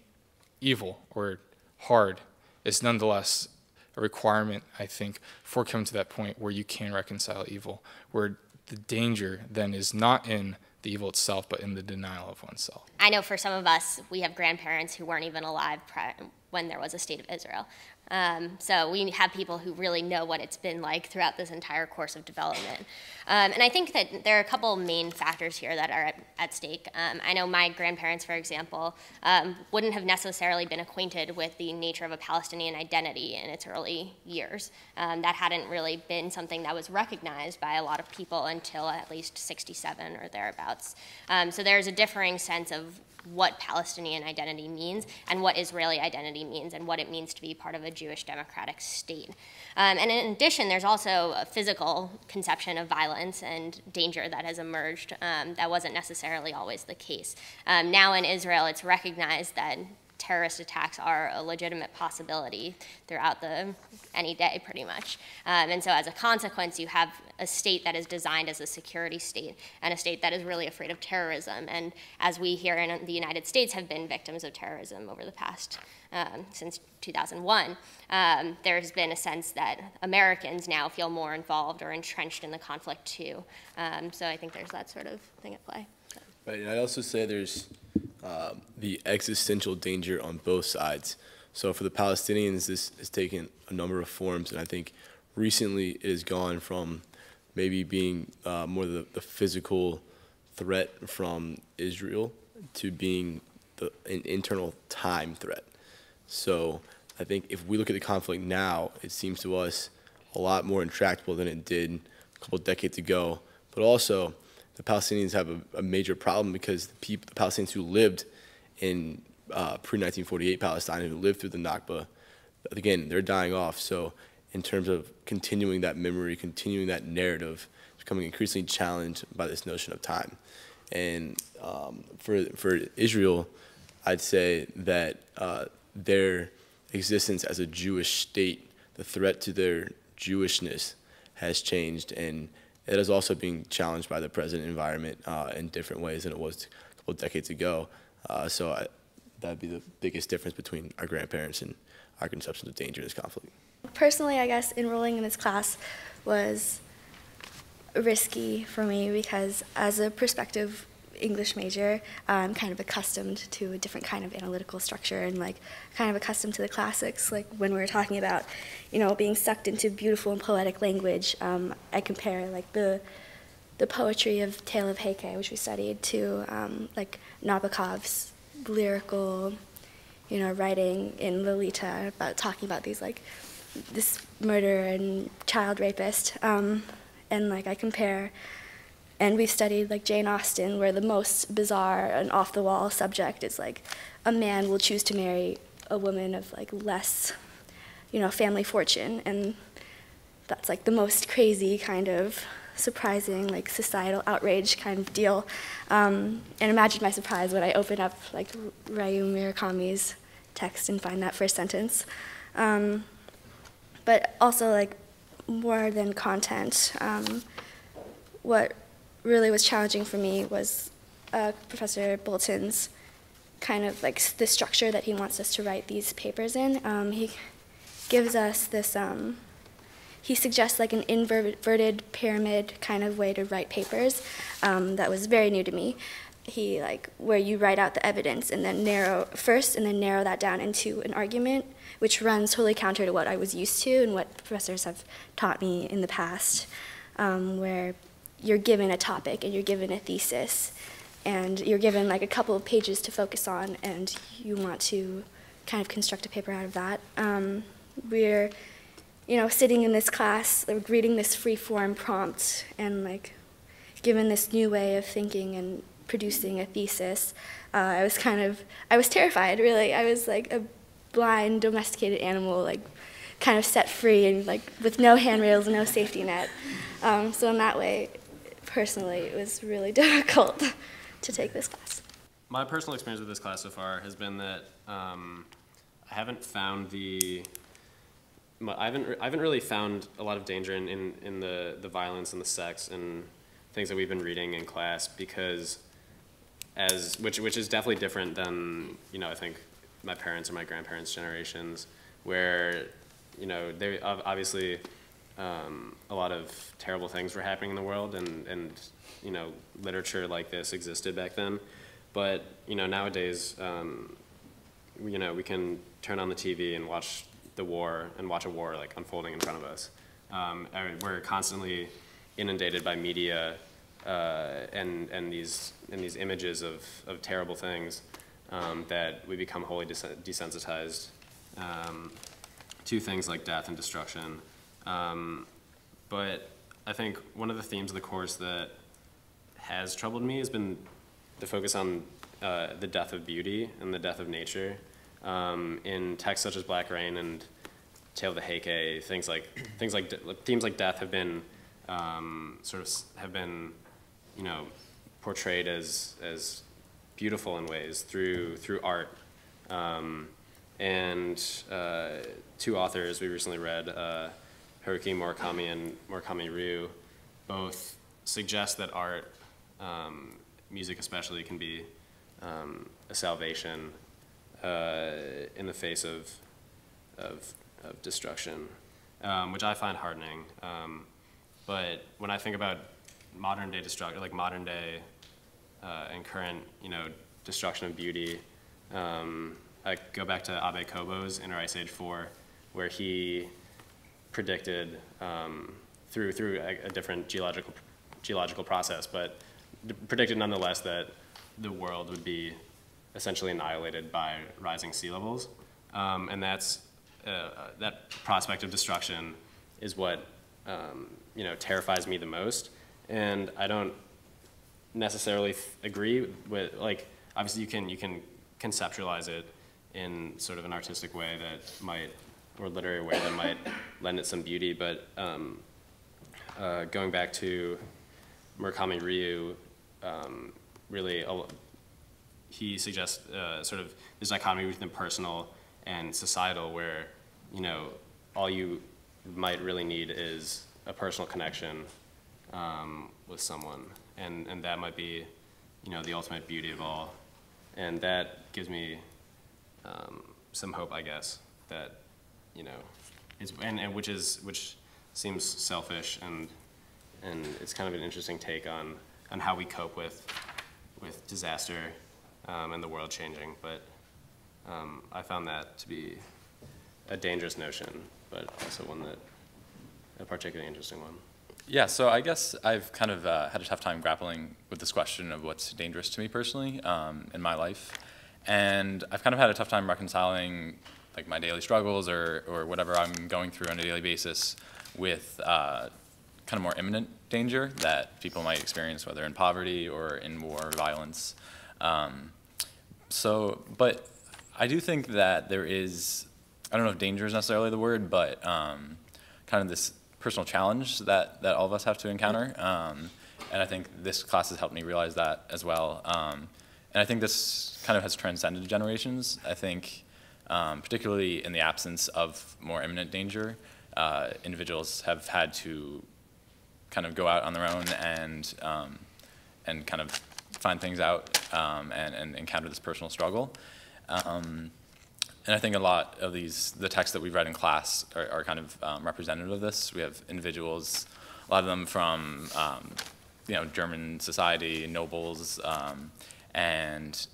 evil or hard, it's nonetheless a requirement, I think, for coming to that point where you can reconcile evil, where the danger then is not in the evil itself, but in the denial of oneself. I know for some of us, we have grandparents who weren't even alive when there was a state of Israel. So we have people who really know what it's been like throughout this entire course of development. And I think that there are a couple main factors here that are at stake. I know my grandparents, for example, wouldn't have necessarily been acquainted with the nature of a Palestinian identity in its early years. That hadn't really been something that was recognized by a lot of people until at least 67 or thereabouts. So there's a differing sense of what Palestinian identity means and what Israeli identity means and what it means to be part of a Jewish democratic state. And in addition, there's also a physical conception of violence and danger that has emerged that wasn't necessarily always the case. Now in Israel, it's recognized that terrorist attacks are a legitimate possibility throughout any day, pretty much. And so as a consequence, you have a state that is designed as a security state and a state that is really afraid of terrorism. And as we here in the United States have been victims of terrorism over the past, since 2001, there's been a sense that Americans now feel more involved or entrenched in the conflict too. So I think there's that sort of thing at play. Right, and I'd also say there's the existential danger on both sides. So for the Palestinians, this has taken a number of forms, and I think recently it has gone from maybe being more the physical threat from Israel to being an internal time threat. So I think if we look at the conflict now, it seems to us a lot more intractable than it did a couple of decades ago, but also the Palestinians have a major problem because the Palestinians who lived in pre-1948 Palestine, who lived through the Nakba, again, they're dying off. So in terms of continuing that memory, continuing that narrative, it's becoming increasingly challenged by this notion of time. And for Israel, I'd say that their existence as a Jewish state, the threat to their Jewishness has changed, and it is also being challenged by the present environment in different ways than it was a couple of decades ago. So that'd be the biggest difference between our grandparents and our conceptions of danger in this conflict. Personally, I guess enrolling in this class was risky for me because as a prospective English major, I'm kind of accustomed to a different kind of analytical structure and kind of accustomed to the classics. Like when we were talking about, being sucked into beautiful and poetic language, I compare the poetry of Tale of Heike, which we studied, to Nabokov's lyrical, writing in Lolita about talking about these this murderer and child rapist, and I compare. And we've studied Jane Austen, where the most bizarre and off-the-wall subject is a man will choose to marry a woman of less, family fortune, and that's the most crazy kind of surprising societal outrage kind of deal. And imagine my surprise when I open up Ryu Murakami's text and find that first sentence. But also more than content, what really was challenging for me was Professor Bolton's kind of the structure that he wants us to write these papers in. He gives us this, he suggests an inverted pyramid kind of way to write papers that was very new to me. He where you write out the evidence and then narrow that down into an argument, which runs totally counter to what I was used to and what professors have taught me in the past, where you're given a topic and you're given a thesis and you're given a couple of pages to focus on and you want to kind of construct a paper out of that. We're, sitting in this class, reading this free-form prompt and given this new way of thinking and producing a thesis. I was terrified, really. I was like a blind, domesticated animal, like kind of set free and like with no handrails, no safety net. So in that way, personally, it was really difficult to take this class. My personal experience with this class so far has been that I haven't really found a lot of danger in the violence and the sex and things that we've been reading in class, because which is definitely different than, I think my parents or my grandparents' generations, where, they obviously a lot of terrible things were happening in the world, and literature like this existed back then. But nowadays, we can turn on the TV and watch a war like unfolding in front of us. We're constantly inundated by media and these images of terrible things that we become wholly desensitized to things like death and destruction. But I think one of the themes of the course that has troubled me has been the focus on the death of beauty and the death of nature. In texts such as Black Rain and Tale of the Heike, themes like death have been portrayed as beautiful in ways through art. And two authors we recently read, Haruki Murakami and Murakami Ryu, both suggest that art, music especially, can be a salvation in the face of destruction, which I find heartening. But when I think about modern day destruction, like modern day and current, destruction of beauty, I go back to Abe Kobo's Inner Ice Age 4, where he predicted through a different geological process, but predicted nonetheless that the world would be essentially annihilated by rising sea levels, and that prospect of destruction is what terrifies me the most. And I don't necessarily agree with, like, obviously you can conceptualize it in sort of an artistic way that might, or literary way that might lend it some beauty, but going back to Murakami Ryu, really he suggests sort of this dichotomy between personal and societal, where all you might really need is a personal connection with someone, and that might be the ultimate beauty of all. And that gives me some hope, I guess, that which seems selfish, and it's kind of an interesting take on how we cope with disaster and the world changing. But I found that to be a dangerous notion, but also a particularly interesting one. Yeah, so I guess I've kind of had a tough time grappling with this question of what's dangerous to me personally in my life. And I've kind of had a tough time reconciling like my daily struggles or whatever I'm going through on a daily basis with kind of more imminent danger that people might experience, whether in poverty or in war or violence. But I do think that there is, I don't know if danger is necessarily the word, but kind of this personal challenge that all of us have to encounter. And I think this class has helped me realize that as well. And I think this kind of has transcended generations. I think particularly in the absence of more imminent danger, individuals have had to kind of go out on their own and kind of find things out and encounter this personal struggle. And I think a lot of the texts that we've read in class are kind of representative of this. We have individuals, a lot of them from German society, nobles, and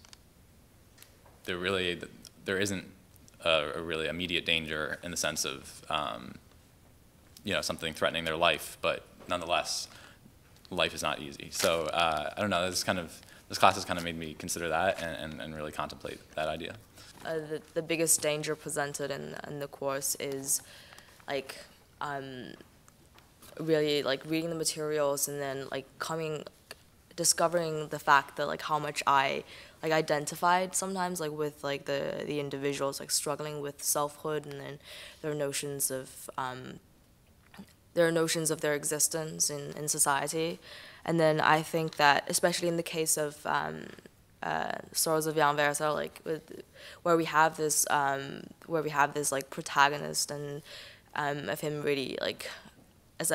there isn't a really immediate danger in the sense of something threatening their life, but nonetheless, life is not easy. So I don't know. This class has kind of made me consider that and really contemplate that idea. The biggest danger presented in the course is really like reading the materials and then like coming discovering the fact that like how much I like identified sometimes like with like the individuals like struggling with selfhood, and then their notions of their existence in society. And then I think that especially in the case of Stories of Jan Versa, like where we have this like protagonist and of him really like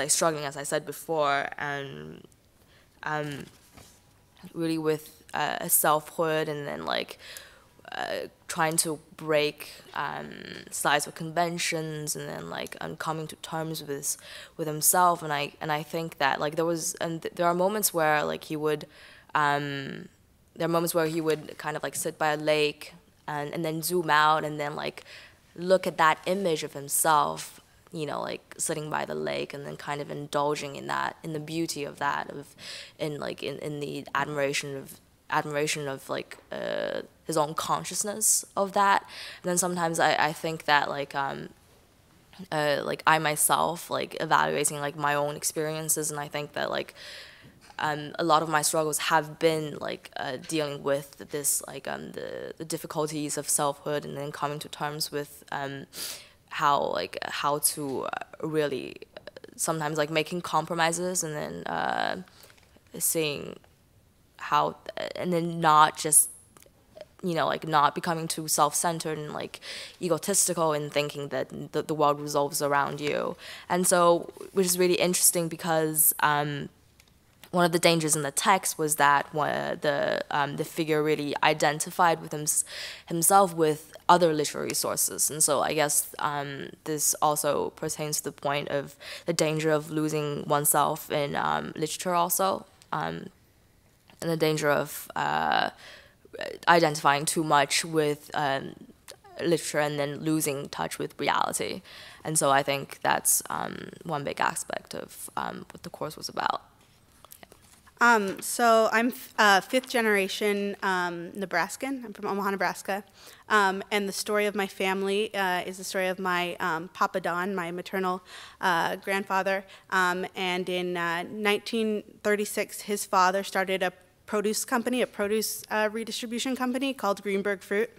struggling, as I said before, and really with a selfhood, and then like trying to break societal conventions, and then like coming to terms with himself. And I think that like there are moments where like he would kind of like sit by a lake and then zoom out and then like look at that image of himself, you know, like sitting by the lake, and then kind of indulging in that, in the beauty of that, in the admiration of like his own consciousness of that. And then sometimes I think that like I myself like evaluating like my own experiences, and I think that like a lot of my struggles have been like dealing with this like the difficulties of selfhood, and then coming to terms with how to really sometimes like making compromises, and then seeing how, and then not just, you know, like not becoming too self-centered and like egotistical in thinking that the world revolves around you. And so, which is really interesting because one of the dangers in the text was that the figure really identified with himself with other literary sources. And so I guess this also pertains to the point of the danger of losing oneself in literature also, and the danger of identifying too much with literature and then losing touch with reality. And so I think that's one big aspect of what the course was about. So I'm fifth generation Nebraskan. I'm from Omaha, Nebraska. And the story of my family is the story of my Papa Don, my maternal grandfather. And in 1936, his father started a produce company, a produce redistribution company called Greenberg Fruit.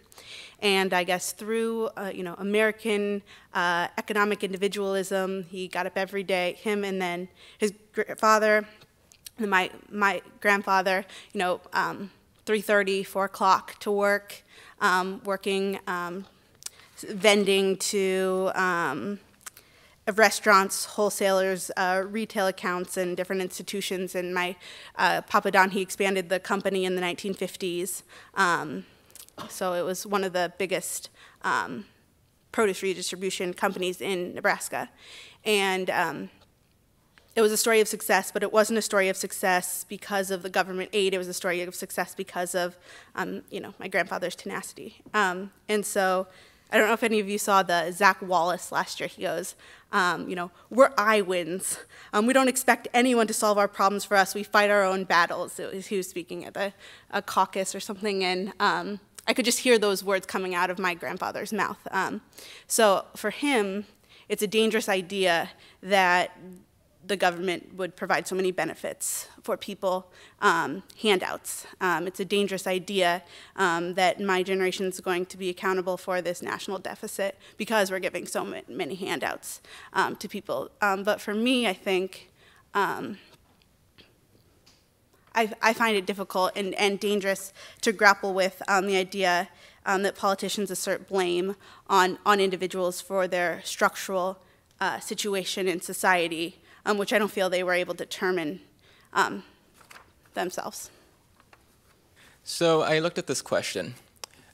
And I guess through American economic individualism, he got up every day, him and then his father, and my grandfather, 3:30, 4 o'clock to work, working, vending to restaurants, wholesalers, retail accounts, and different institutions. And my Papa Don, he expanded the company in the 1950s. So it was one of the biggest produce redistribution companies in Nebraska. And it was a story of success, but it wasn't a story of success because of the government aid. It was a story of success because of, my grandfather's tenacity. And so I don't know if any of you saw the Zach Wallace last year. He goes, we're Iowans. We don't expect anyone to solve our problems for us. We fight our own battles. He was speaking at a caucus or something, and I could just hear those words coming out of my grandfather's mouth. So for him, it's a dangerous idea that the government would provide so many benefits for people, handouts. It's a dangerous idea that my generation is going to be accountable for this national deficit because we're giving so many handouts to people. But for me, I think I find it difficult and dangerous to grapple with the idea that politicians assert blame on individuals for their structural situation in society, which I don't feel they were able to determine themselves. So I looked at this question,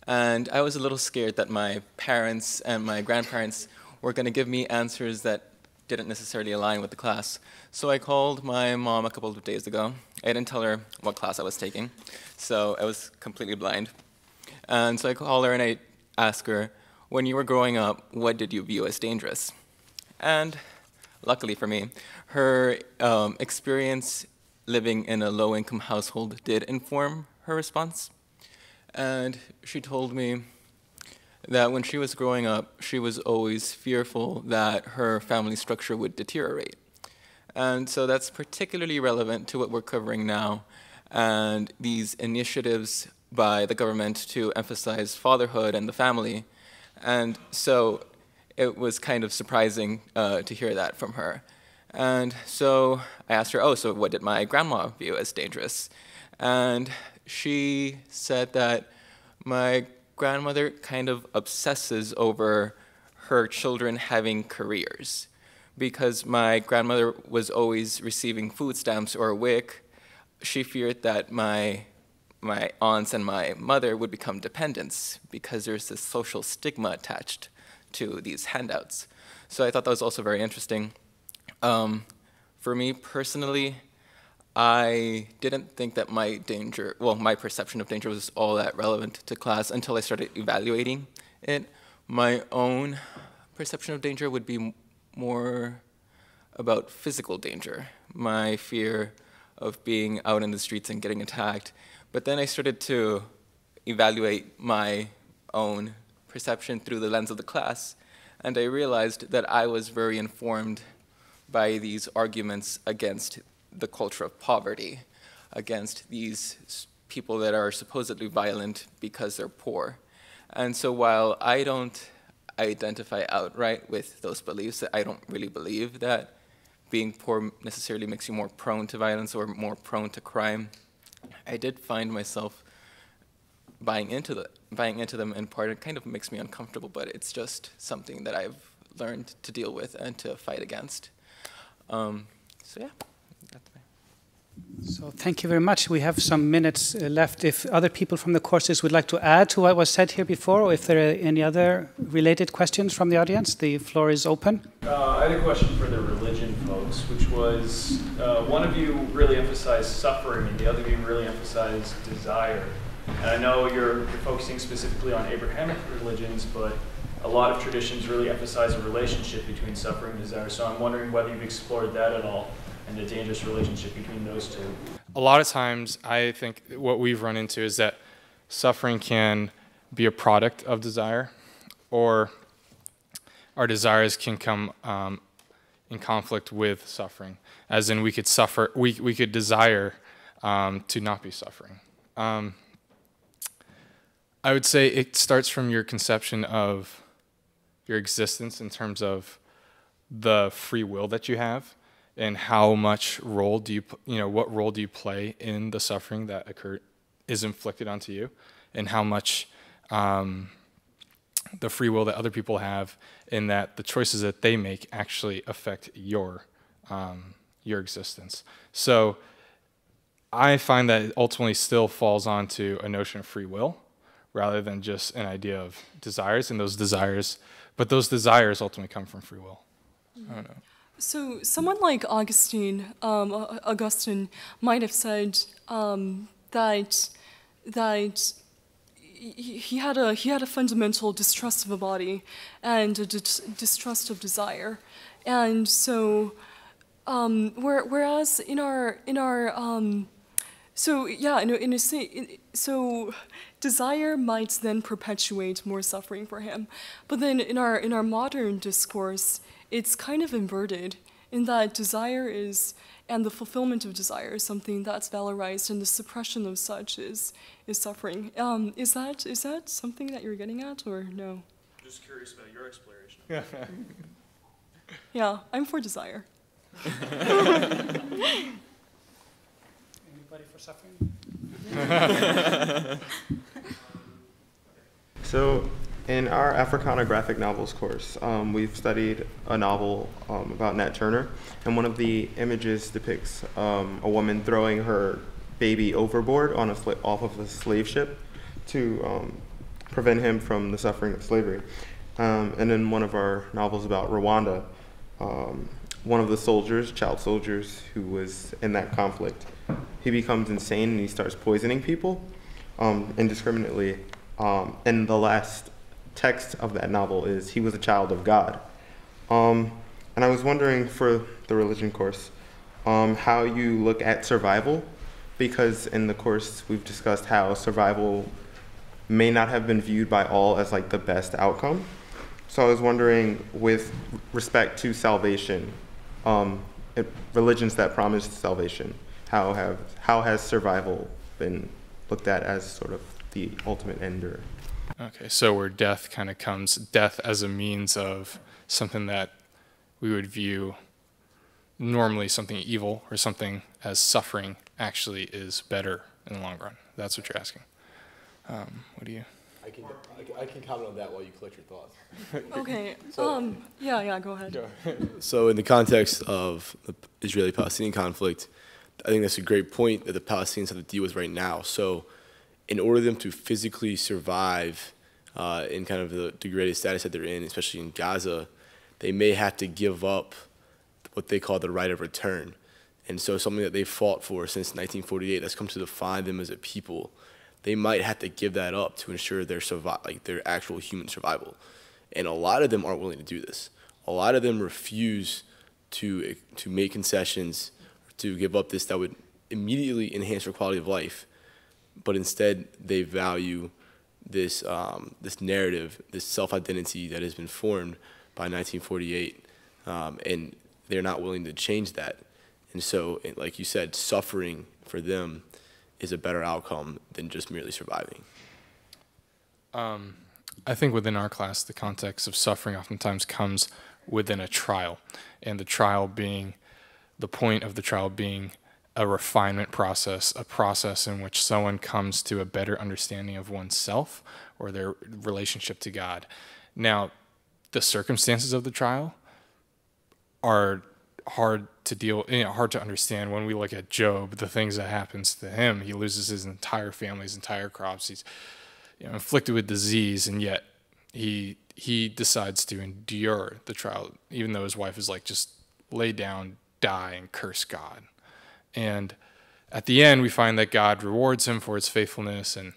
and I was a little scared that my parents and my grandparents were going to give me answers that didn't necessarily align with the class. So I called my mom a couple of days ago. I didn't tell her what class I was taking, so I was completely blind. And so I called her and I asked her, when you were growing up, what did you view as dangerous? And luckily for me, her experience living in a low-income household did inform her response. And she told me that when she was growing up, she was always fearful that her family structure would deteriorate. And so that's particularly relevant to what we're covering now, and these initiatives by the government to emphasize fatherhood and the family. And so it was kind of surprising to hear that from her. And so I asked her, oh, so what did my grandma view as dangerous? And she said that my grandmother kind of obsesses over her children having careers, because my grandmother was always receiving food stamps or a WIC. She feared that my aunts and my mother would become dependents because there's this social stigma attached to these handouts. So I thought that was also very interesting. For me personally, I didn't think that my perception of danger was all that relevant to class until I started evaluating it. My own perception of danger would be more about physical danger, my fear of being out in the streets and getting attacked. But then I started to evaluate my own perception through the lens of the class, and I realized that I was very informed by these arguments against the culture of poverty, against these people that are supposedly violent because they're poor. And so while I don't identify outright with those beliefs, I don't really believe that being poor necessarily makes you more prone to violence or more prone to crime, I did find myself buying into them, and part it kind of makes me uncomfortable, but it's just something that I've learned to deal with and to fight against. So yeah, that's me. So thank you very much. We have some minutes left. If other people from the courses would like to add to what was said here before, or if there are any other related questions from the audience, the floor is open. I had a question for the religion folks, which was one of you really emphasized suffering and the other of you really emphasized desire. And I know you're focusing specifically on Abrahamic religions, but a lot of traditions really emphasize a relationship between suffering and desire. So I'm wondering whether you've explored that at all and the dangerous relationship between those two. A lot of times, I think what we've run into is that suffering can be a product of desire, or our desires can come in conflict with suffering. As in, we could desire to not be suffering. I would say it starts from your conception of your existence in terms of the free will that you have, and how much role do what role do you play in the suffering that is inflicted onto you, and how much the free will that other people have, in that the choices that they make actually affect your existence. So I find that it ultimately still falls onto a notion of free will, rather than just an idea of desires, and those desires ultimately come from free will. I don't know. So someone like Augustine might have said that he had a fundamental distrust of the body and a distrust of desire, and so whereas so desire might then perpetuate more suffering for him, but then in our modern discourse, it's kind of inverted, in that desire and the fulfillment of desire is something that's valorized, and the suppression of such is suffering. Is that something that you're getting at, or no? Just curious about your exploration. Yeah, I'm for desire. Anybody for suffering? So, in our Africanographic novels course, we've studied a novel about Nat Turner, and one of the images depicts a woman throwing her baby overboard on off of a slave ship to prevent him from the suffering of slavery. And in one of our novels about Rwanda, one of the soldiers, child soldiers who was in that conflict, he becomes insane and he starts poisoning people indiscriminately. And the last text of that novel is, he was a child of God. And I was wondering, for the religion course, how you look at survival, because in the course we've discussed how survival may not have been viewed by all as like the best outcome. So I was wondering, with respect to salvation, religions that promise salvation, how has survival been looked at as sort of the ultimate ender? Okay, so where death kind of comes, death as a means of something that we would view normally something evil or something as suffering actually is better in the long run. That's what you're asking. What do you? I can comment on that while you collect your thoughts. Okay. So, yeah, go ahead. So in the context of the Israeli-Palestinian conflict, I think that's a great point that the Palestinians have to deal with right now. So in order for them to physically survive in kind of the degraded status that they're in, especially in Gaza, they may have to give up what they call the right of return. And so something that they fought for since 1948 that's come to define them as a people, they might have to give that up to ensure their their actual human survival. And a lot of them aren't willing to do this. A lot of them refuse to make concessions, to give up this that would immediately enhance their quality of life, but instead they value this this narrative, this self-identity that has been formed by 1948, and they're not willing to change that. And so, like you said, suffering for them is a better outcome than just merely surviving. I think within our class, the context of suffering oftentimes comes within a trial, and the trial being, the point of the trial being a refinement process, a process in which someone comes to a better understanding of oneself or their relationship to God. Now, the circumstances of the trial are hard to hard to understand. When we look at Job, the things that happens to him, he loses his entire family, his entire crops. He's inflicted with disease, and yet he decides to endure the trial, even though his wife is like, just lay down, die, and curse God. And at the end, we find that God rewards him for his faithfulness, and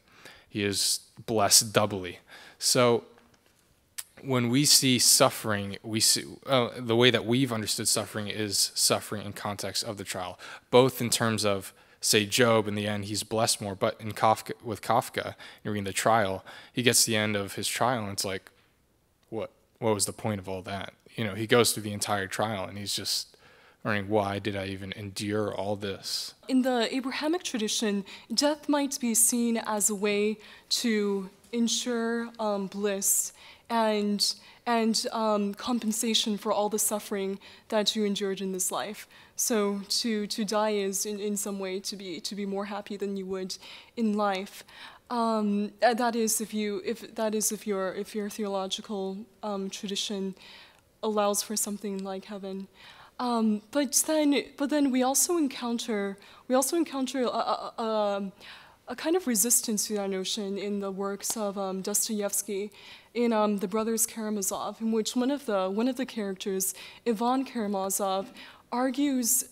he is blessed doubly. So when we see suffering, we see the way that we've understood suffering is suffering in context of the trial, both in terms of, say, Job, in the end, he's blessed more, but in with Kafka, during the trial, he gets to the end of his trial, and it's like, what was the point of all that? He goes through the entire trial, and he's just wondering, why did I even endure all this? In the Abrahamic tradition, death might be seen as a way to ensure bliss and compensation for all the suffering that you endured in this life. So to die is in some way to be more happy than you would in life. That is if your theological tradition allows for something like heaven. But then we also encounter a kind of resistance to that notion in the works of Dostoevsky, in The Brothers Karamazov, in which one of the characters, Ivan Karamazov, argues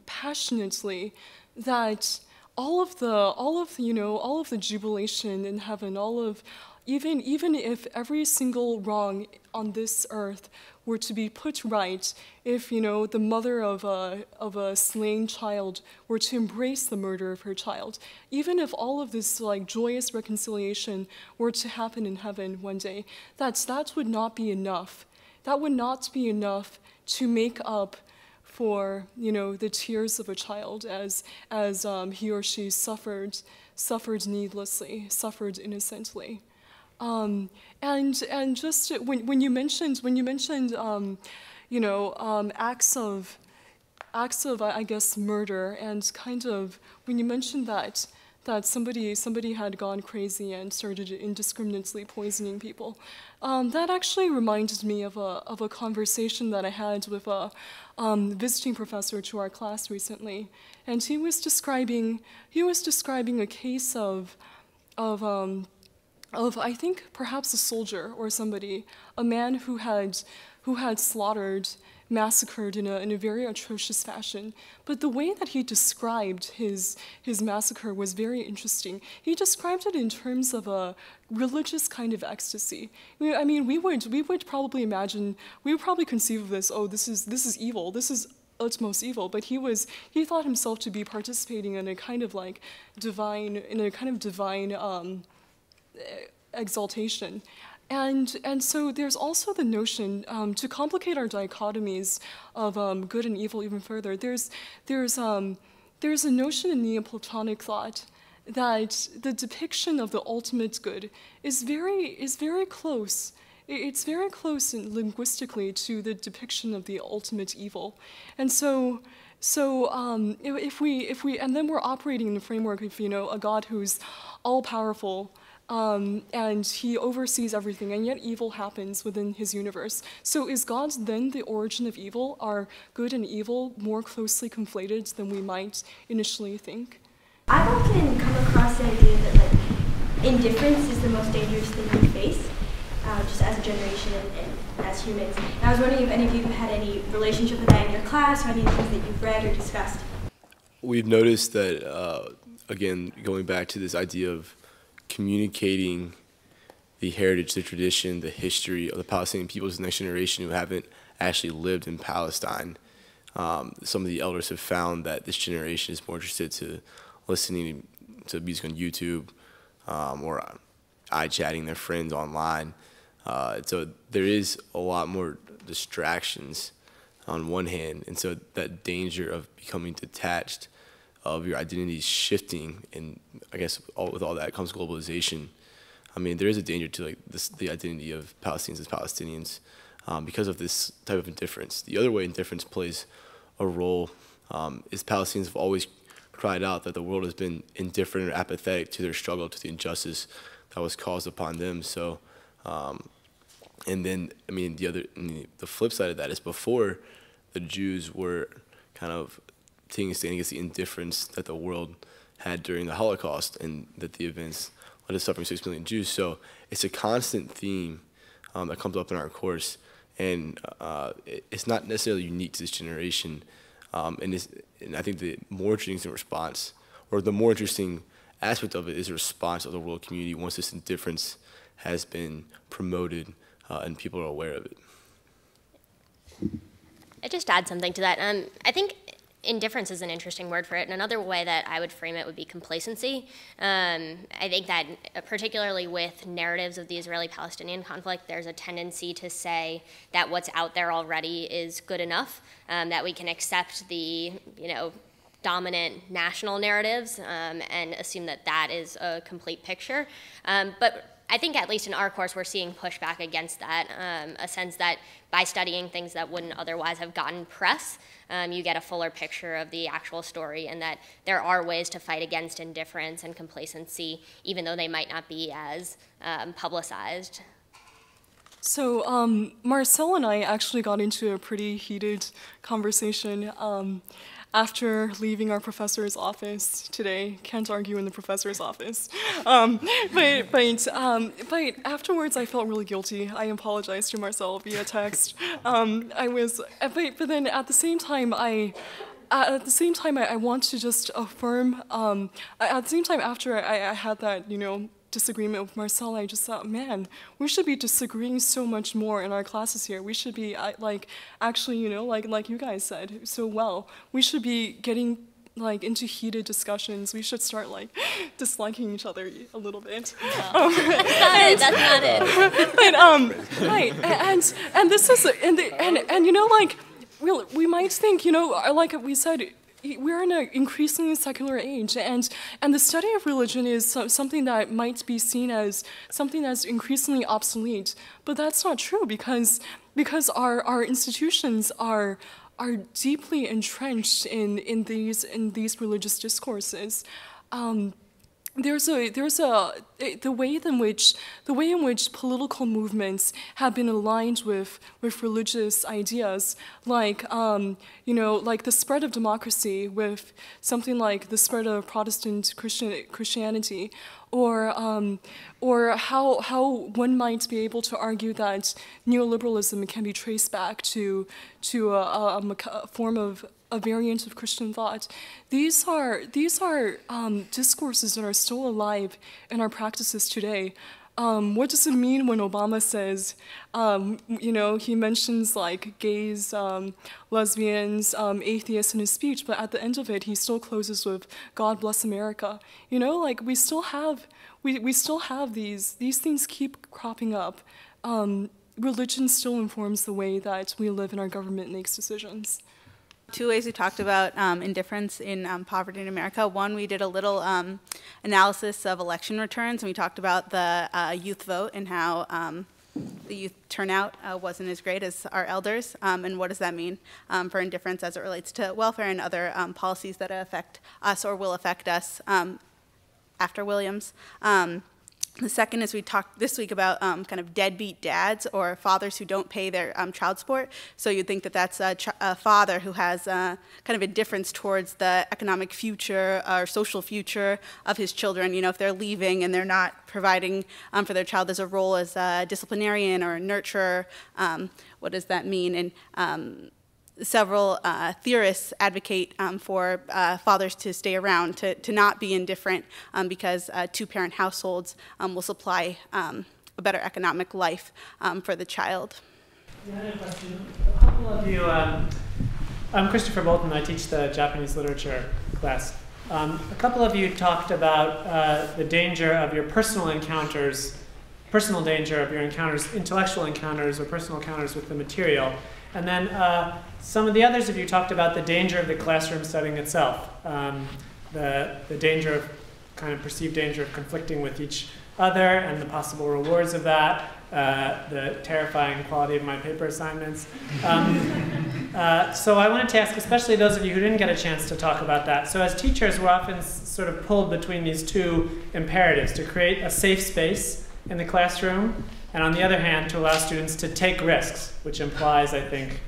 passionately that all of the jubilation in heaven, even if every single wrong on this earth were to be put right, if the mother of a slain child were to embrace the murder of her child, even if all of this joyous reconciliation were to happen in heaven one day, that would not be enough. That would not be enough to make up for the tears of a child as he or she suffered needlessly, suffered innocently. And just when you mentioned acts of I guess murder, and kind of when you mentioned that somebody had gone crazy and started indiscriminately poisoning people, that actually reminded me of a conversation that I had with a visiting professor to our class recently, and he was describing a case of I think perhaps a soldier or somebody, a man who had slaughtered, massacred in a very atrocious fashion. But the way that he described his massacre was very interesting. He described it in terms of a religious kind of ecstasy. I mean, we would probably imagine, we would probably conceive of this, oh, this is evil, this is utmost evil, but he thought himself to be participating in a kind of divine exaltation. And so there's also the notion, to complicate our dichotomies of good and evil even further, there's there's a notion in Neoplatonic thought that the depiction of the ultimate good is very close. It's very close linguistically to the depiction of the ultimate evil, and so if we and then we're operating in the framework of a God who's all powerful. And he oversees everything, and yet evil happens within his universe. So is God then the origin of evil? Are good and evil more closely conflated than we might initially think? I've often come across the idea that indifference is the most dangerous thing we face, just as a generation and as humans. And I was wondering if any of you had any relationship with that in your class, or any things that you've read or discussed. We've noticed that, again, going back to this idea of communicating the heritage, the tradition, the history of the Palestinian people to the next generation who haven't actually lived in Palestine. Some of the elders have found that this generation is more interested to listening to music on YouTube or chatting their friends online. So there is a lot more distractions on one hand, and so that danger of becoming detached, of your identities shifting, and I guess with all that comes globalization. I mean, there is a danger to the identity of Palestinians as Palestinians because of this type of indifference. The other way indifference plays a role is Palestinians have always cried out that the world has been indifferent or apathetic to their struggle, to the injustice that was caused upon them. So, and then I mean the flip side of that is before the Jews were kind of taking a stand against the indifference that the world had during the Holocaust, and that the events led to suffering 6 million Jews. So it's a constant theme that comes up in our course, and it's not necessarily unique to this generation. And I think the more interesting response, or the more interesting aspect of it, is the response of the world community once this indifference has been promoted and people are aware of it. I just add something to that. I think indifference is an interesting word for it, and another way that I would frame it would be complacency. I think that particularly with narratives of the Israeli-Palestinian conflict, there's a tendency to say that what's out there already is good enough, that we can accept the dominant national narratives and assume that that is a complete picture. But I think at least in our course, we're seeing pushback against that, a sense that by studying things that wouldn't otherwise have gotten press, you get a fuller picture of the actual story, and that there are ways to fight against indifference and complacency, even though they might not be as publicized. So Marcel and I actually got into a pretty heated conversation after leaving our professor's office today. Can't argue in the professor's office. But afterwards I felt really guilty. I apologized to Marcel via text. But then at the same time I want to just affirm, at the same time after I had that, disagreement with Marcel, I just thought, man, we should be disagreeing so much more in our classes here. We should be actually, like you guys said so well, we should be getting into heated discussions. We should start disliking each other a little bit. No. That's not it. But, right, and this is we might think, like we said, we're in an increasingly secular age, and the study of religion is something that might be seen as something that's increasingly obsolete. But that's not true, because our institutions are deeply entrenched in these religious discourses. The way in which political movements have been aligned with religious ideas, like the spread of democracy with something like the spread of Protestant Christianity, or how one might be able to argue that neoliberalism can be traced back to a form of a variant of Christian thought. These are discourses that are still alive in our practices today. What does it mean when Obama says, he mentions gays, lesbians, atheists in his speech, but at the end of it, he still closes with "God bless America." We still have these things keep cropping up. Religion still informs the way that we live and our government makes decisions. Two ways we talked about indifference in poverty in America. One, we did a little analysis of election returns, and we talked about the youth vote and how the youth turnout wasn't as great as our elders, and what does that mean for indifference as it relates to welfare and other policies that affect us or will affect us after Williams. The second is we talked this week about kind of deadbeat dads or fathers who don't pay their child support. So you'd think that that's a father who has kind of indifference towards the economic future or social future of his children. You know, if they're leaving and they're not providing for their child, there's a role as a disciplinarian or a nurturer. What does that mean? And several theorists advocate for fathers to stay around, to not be indifferent, because two-parent households will supply a better economic life for the child. Yeah, I have a question. A couple of you, I'm Christopher Bolton. I teach the Japanese literature class. A couple of you talked about the danger of your personal encounters, personal danger of your encounters, intellectual encounters or personal encounters with the material. And then some of the others of you talked about the danger of the classroom setting itself, the danger of, kind of perceived danger of conflicting with each other and the possible rewards of that, the terrifying quality of my paper assignments. So I wanted to ask, especially those of you who didn't get a chance to talk about that. So as teachers, we're often sort of pulled between these two imperatives, to create a safe space in the classroom, and on the other hand, to allow students to take risks, which implies, I think,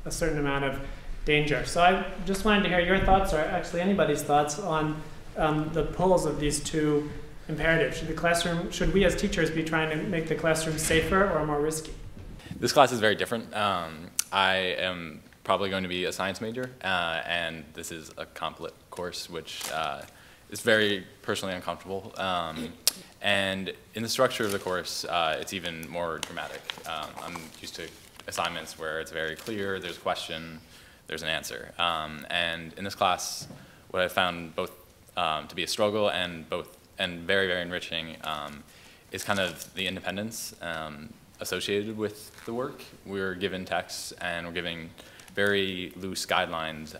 a certain amount of danger. So I just wanted to hear your thoughts, or actually anybody's thoughts, on the pulls of these two imperatives. Should we as teachers be trying to make the classroom safer or more risky? This class is very different. I am probably going to be a science major, and this is a comp lit course, which is very personally uncomfortable. And in the structure of the course, it's even more dramatic. I'm used to assignments where it's very clear, there's a question, there's an answer. And in this class, what I found both to be a struggle and very, very enriching is kind of the independence associated with the work. We're given texts and we're given very loose guidelines,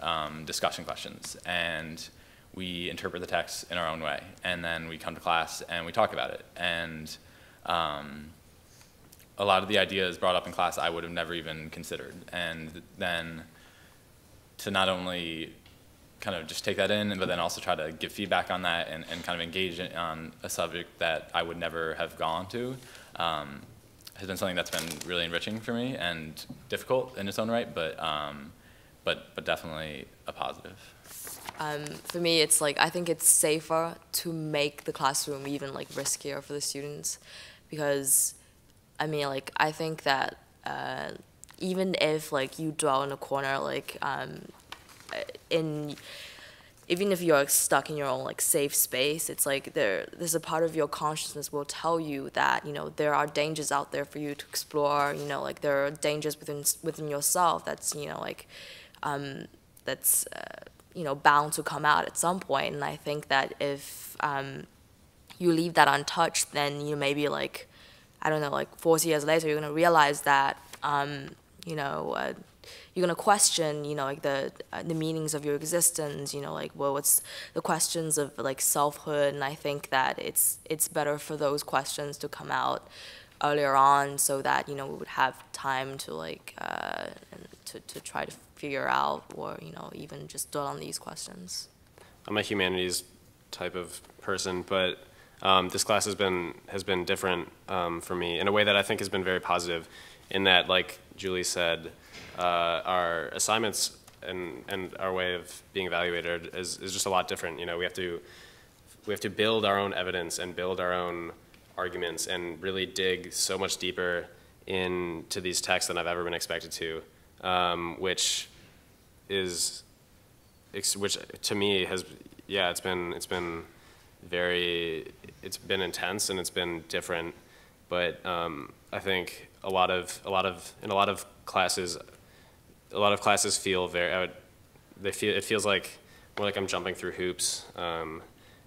discussion questions, and we interpret the text in our own way, and then we come to class and we talk about it. And a lot of the ideas brought up in class I would have never even considered. And then to not only kind of just take that in, but then also try to give feedback on that and kind of engage on a subject that I would never have gone to has been something that's been really enriching for me and difficult in its own right, but definitely a positive. For me, it's like, I think it's safer to make the classroom even like riskier for the students, because I mean, like, I think that even if like you dwell in a corner, like even if you're stuck in your own like safe space, it's like there's a part of your consciousness will tell you that, you know, there are dangers out there for you to explore. You know, like there are dangers within yourself that's, you know, like that's you know, bound to come out at some point. And I think that if you leave that untouched, then you maybe like, I don't know, like 40 years later, you're gonna realize that you know, you're gonna question, you know, like the meanings of your existence. You know, like, well, what's the questions of like selfhood? And I think that it's better for those questions to come out earlier on, so that, you know, we would have time to like to try to figure out, or, you know, even just dwell on these questions. I'm a humanities type of person, but this class has been different for me in a way that I think has been very positive, in that, like Julie said, our assignments and our way of being evaluated is just a lot different. You know, we have to build our own evidence and build our own arguments and really dig so much deeper into these texts than I've ever been expected to, which to me has, yeah, it's been intense and it's been different, but I think in a lot of classes feel it feels like more like I'm jumping through hoops,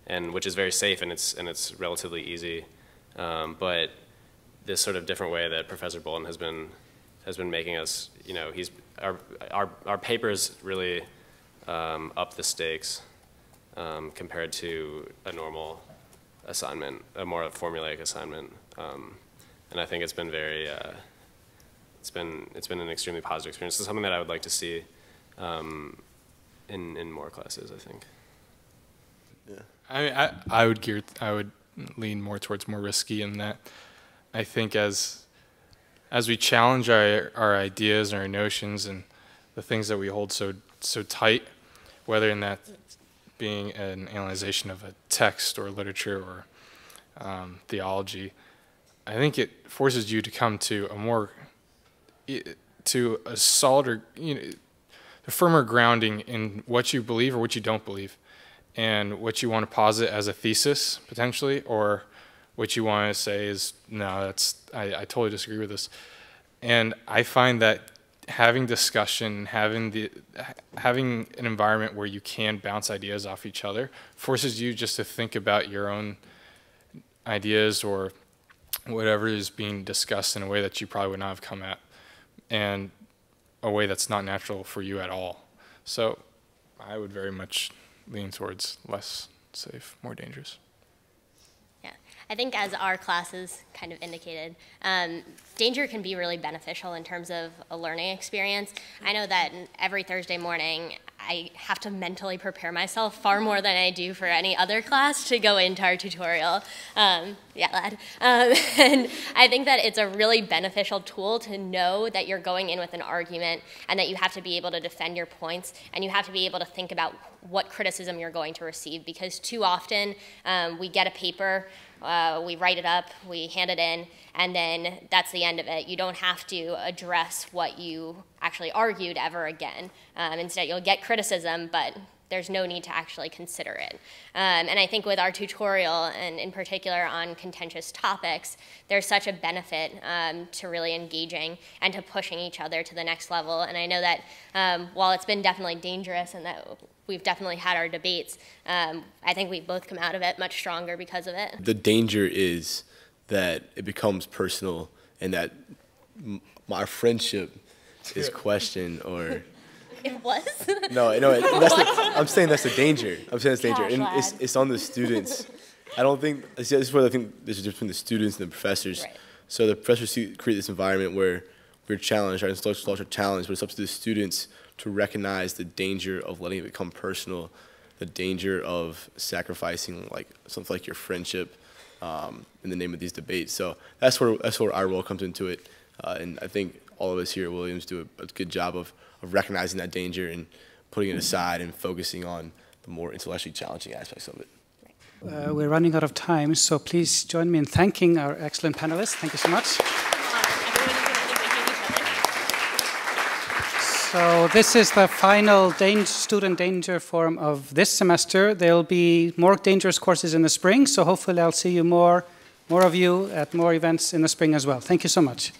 and which is very safe, and it's relatively easy, but this sort of different way that Professor Bolton has been has been making us, you know, our papers really up the stakes compared to a normal assignment, a more formulaic assignment, and I think it's been very, it's been an extremely positive experience. It's something that I would like to see in more classes, I think. Yeah. I would lean more towards more risky in that. I think as we challenge our ideas and our notions and the things that we hold so tight, whether in that being an analyzation of a text or literature or theology, I think it forces you to come to a solider, a firmer grounding in what you believe or what you don't believe, and what you want to posit as a thesis potentially, or what you want to say is no, I totally disagree with this. And I find that having discussion, having an environment where you can bounce ideas off each other forces you just to think about your own ideas or whatever is being discussed in a way that you probably would not have come at, and a way that's not natural for you at all. So I would very much lean towards less safe, more dangerous. Yeah, I think as our classes kind of indicated, danger can be really beneficial in terms of a learning experience. I know that every Thursday morning I have to mentally prepare myself far more than I do for any other class to go into our tutorial. Yeah, lad. And I think that it's a really beneficial tool to know that you're going in with an argument and that you have to be able to defend your points, and you have to be able to think about what criticism you're going to receive, because too often we get a paper, we write it up, we hand it in, and then that's the end of it. You don't have to address what you actually argued ever again. Instead, you'll get criticism, but there's no need to actually consider it. And I think with our tutorial, and in particular on contentious topics, there's such a benefit to really engaging and to pushing each other to the next level. And I know that while it's been definitely dangerous and that we've definitely had our debates, I think we've both come out of it much stronger because of it. The danger is that it becomes personal and that our friendship is questioned or... It was? No, I'm saying that's the danger. I'm saying that's danger. And it's on the students. I don't think, this is where I think there's a difference between the students and the professors. Right. So the professors create this environment where we're challenged, our intellectual thoughts are challenged, but it's up to the students to recognize the danger of letting it become personal, the danger of sacrificing like something like your friendship in the name of these debates. So that's where our role comes into it. And I think all of us here at Williams do a good job of recognizing that danger and putting it aside and focusing on the more intellectually challenging aspects of it. We're running out of time, so please join me in thanking our excellent panelists. Thank you so much. So this is the final Student Danger Forum of this semester. There will be more dangerous courses in the spring, so hopefully I'll see you more of you at more events in the spring as well. Thank you so much.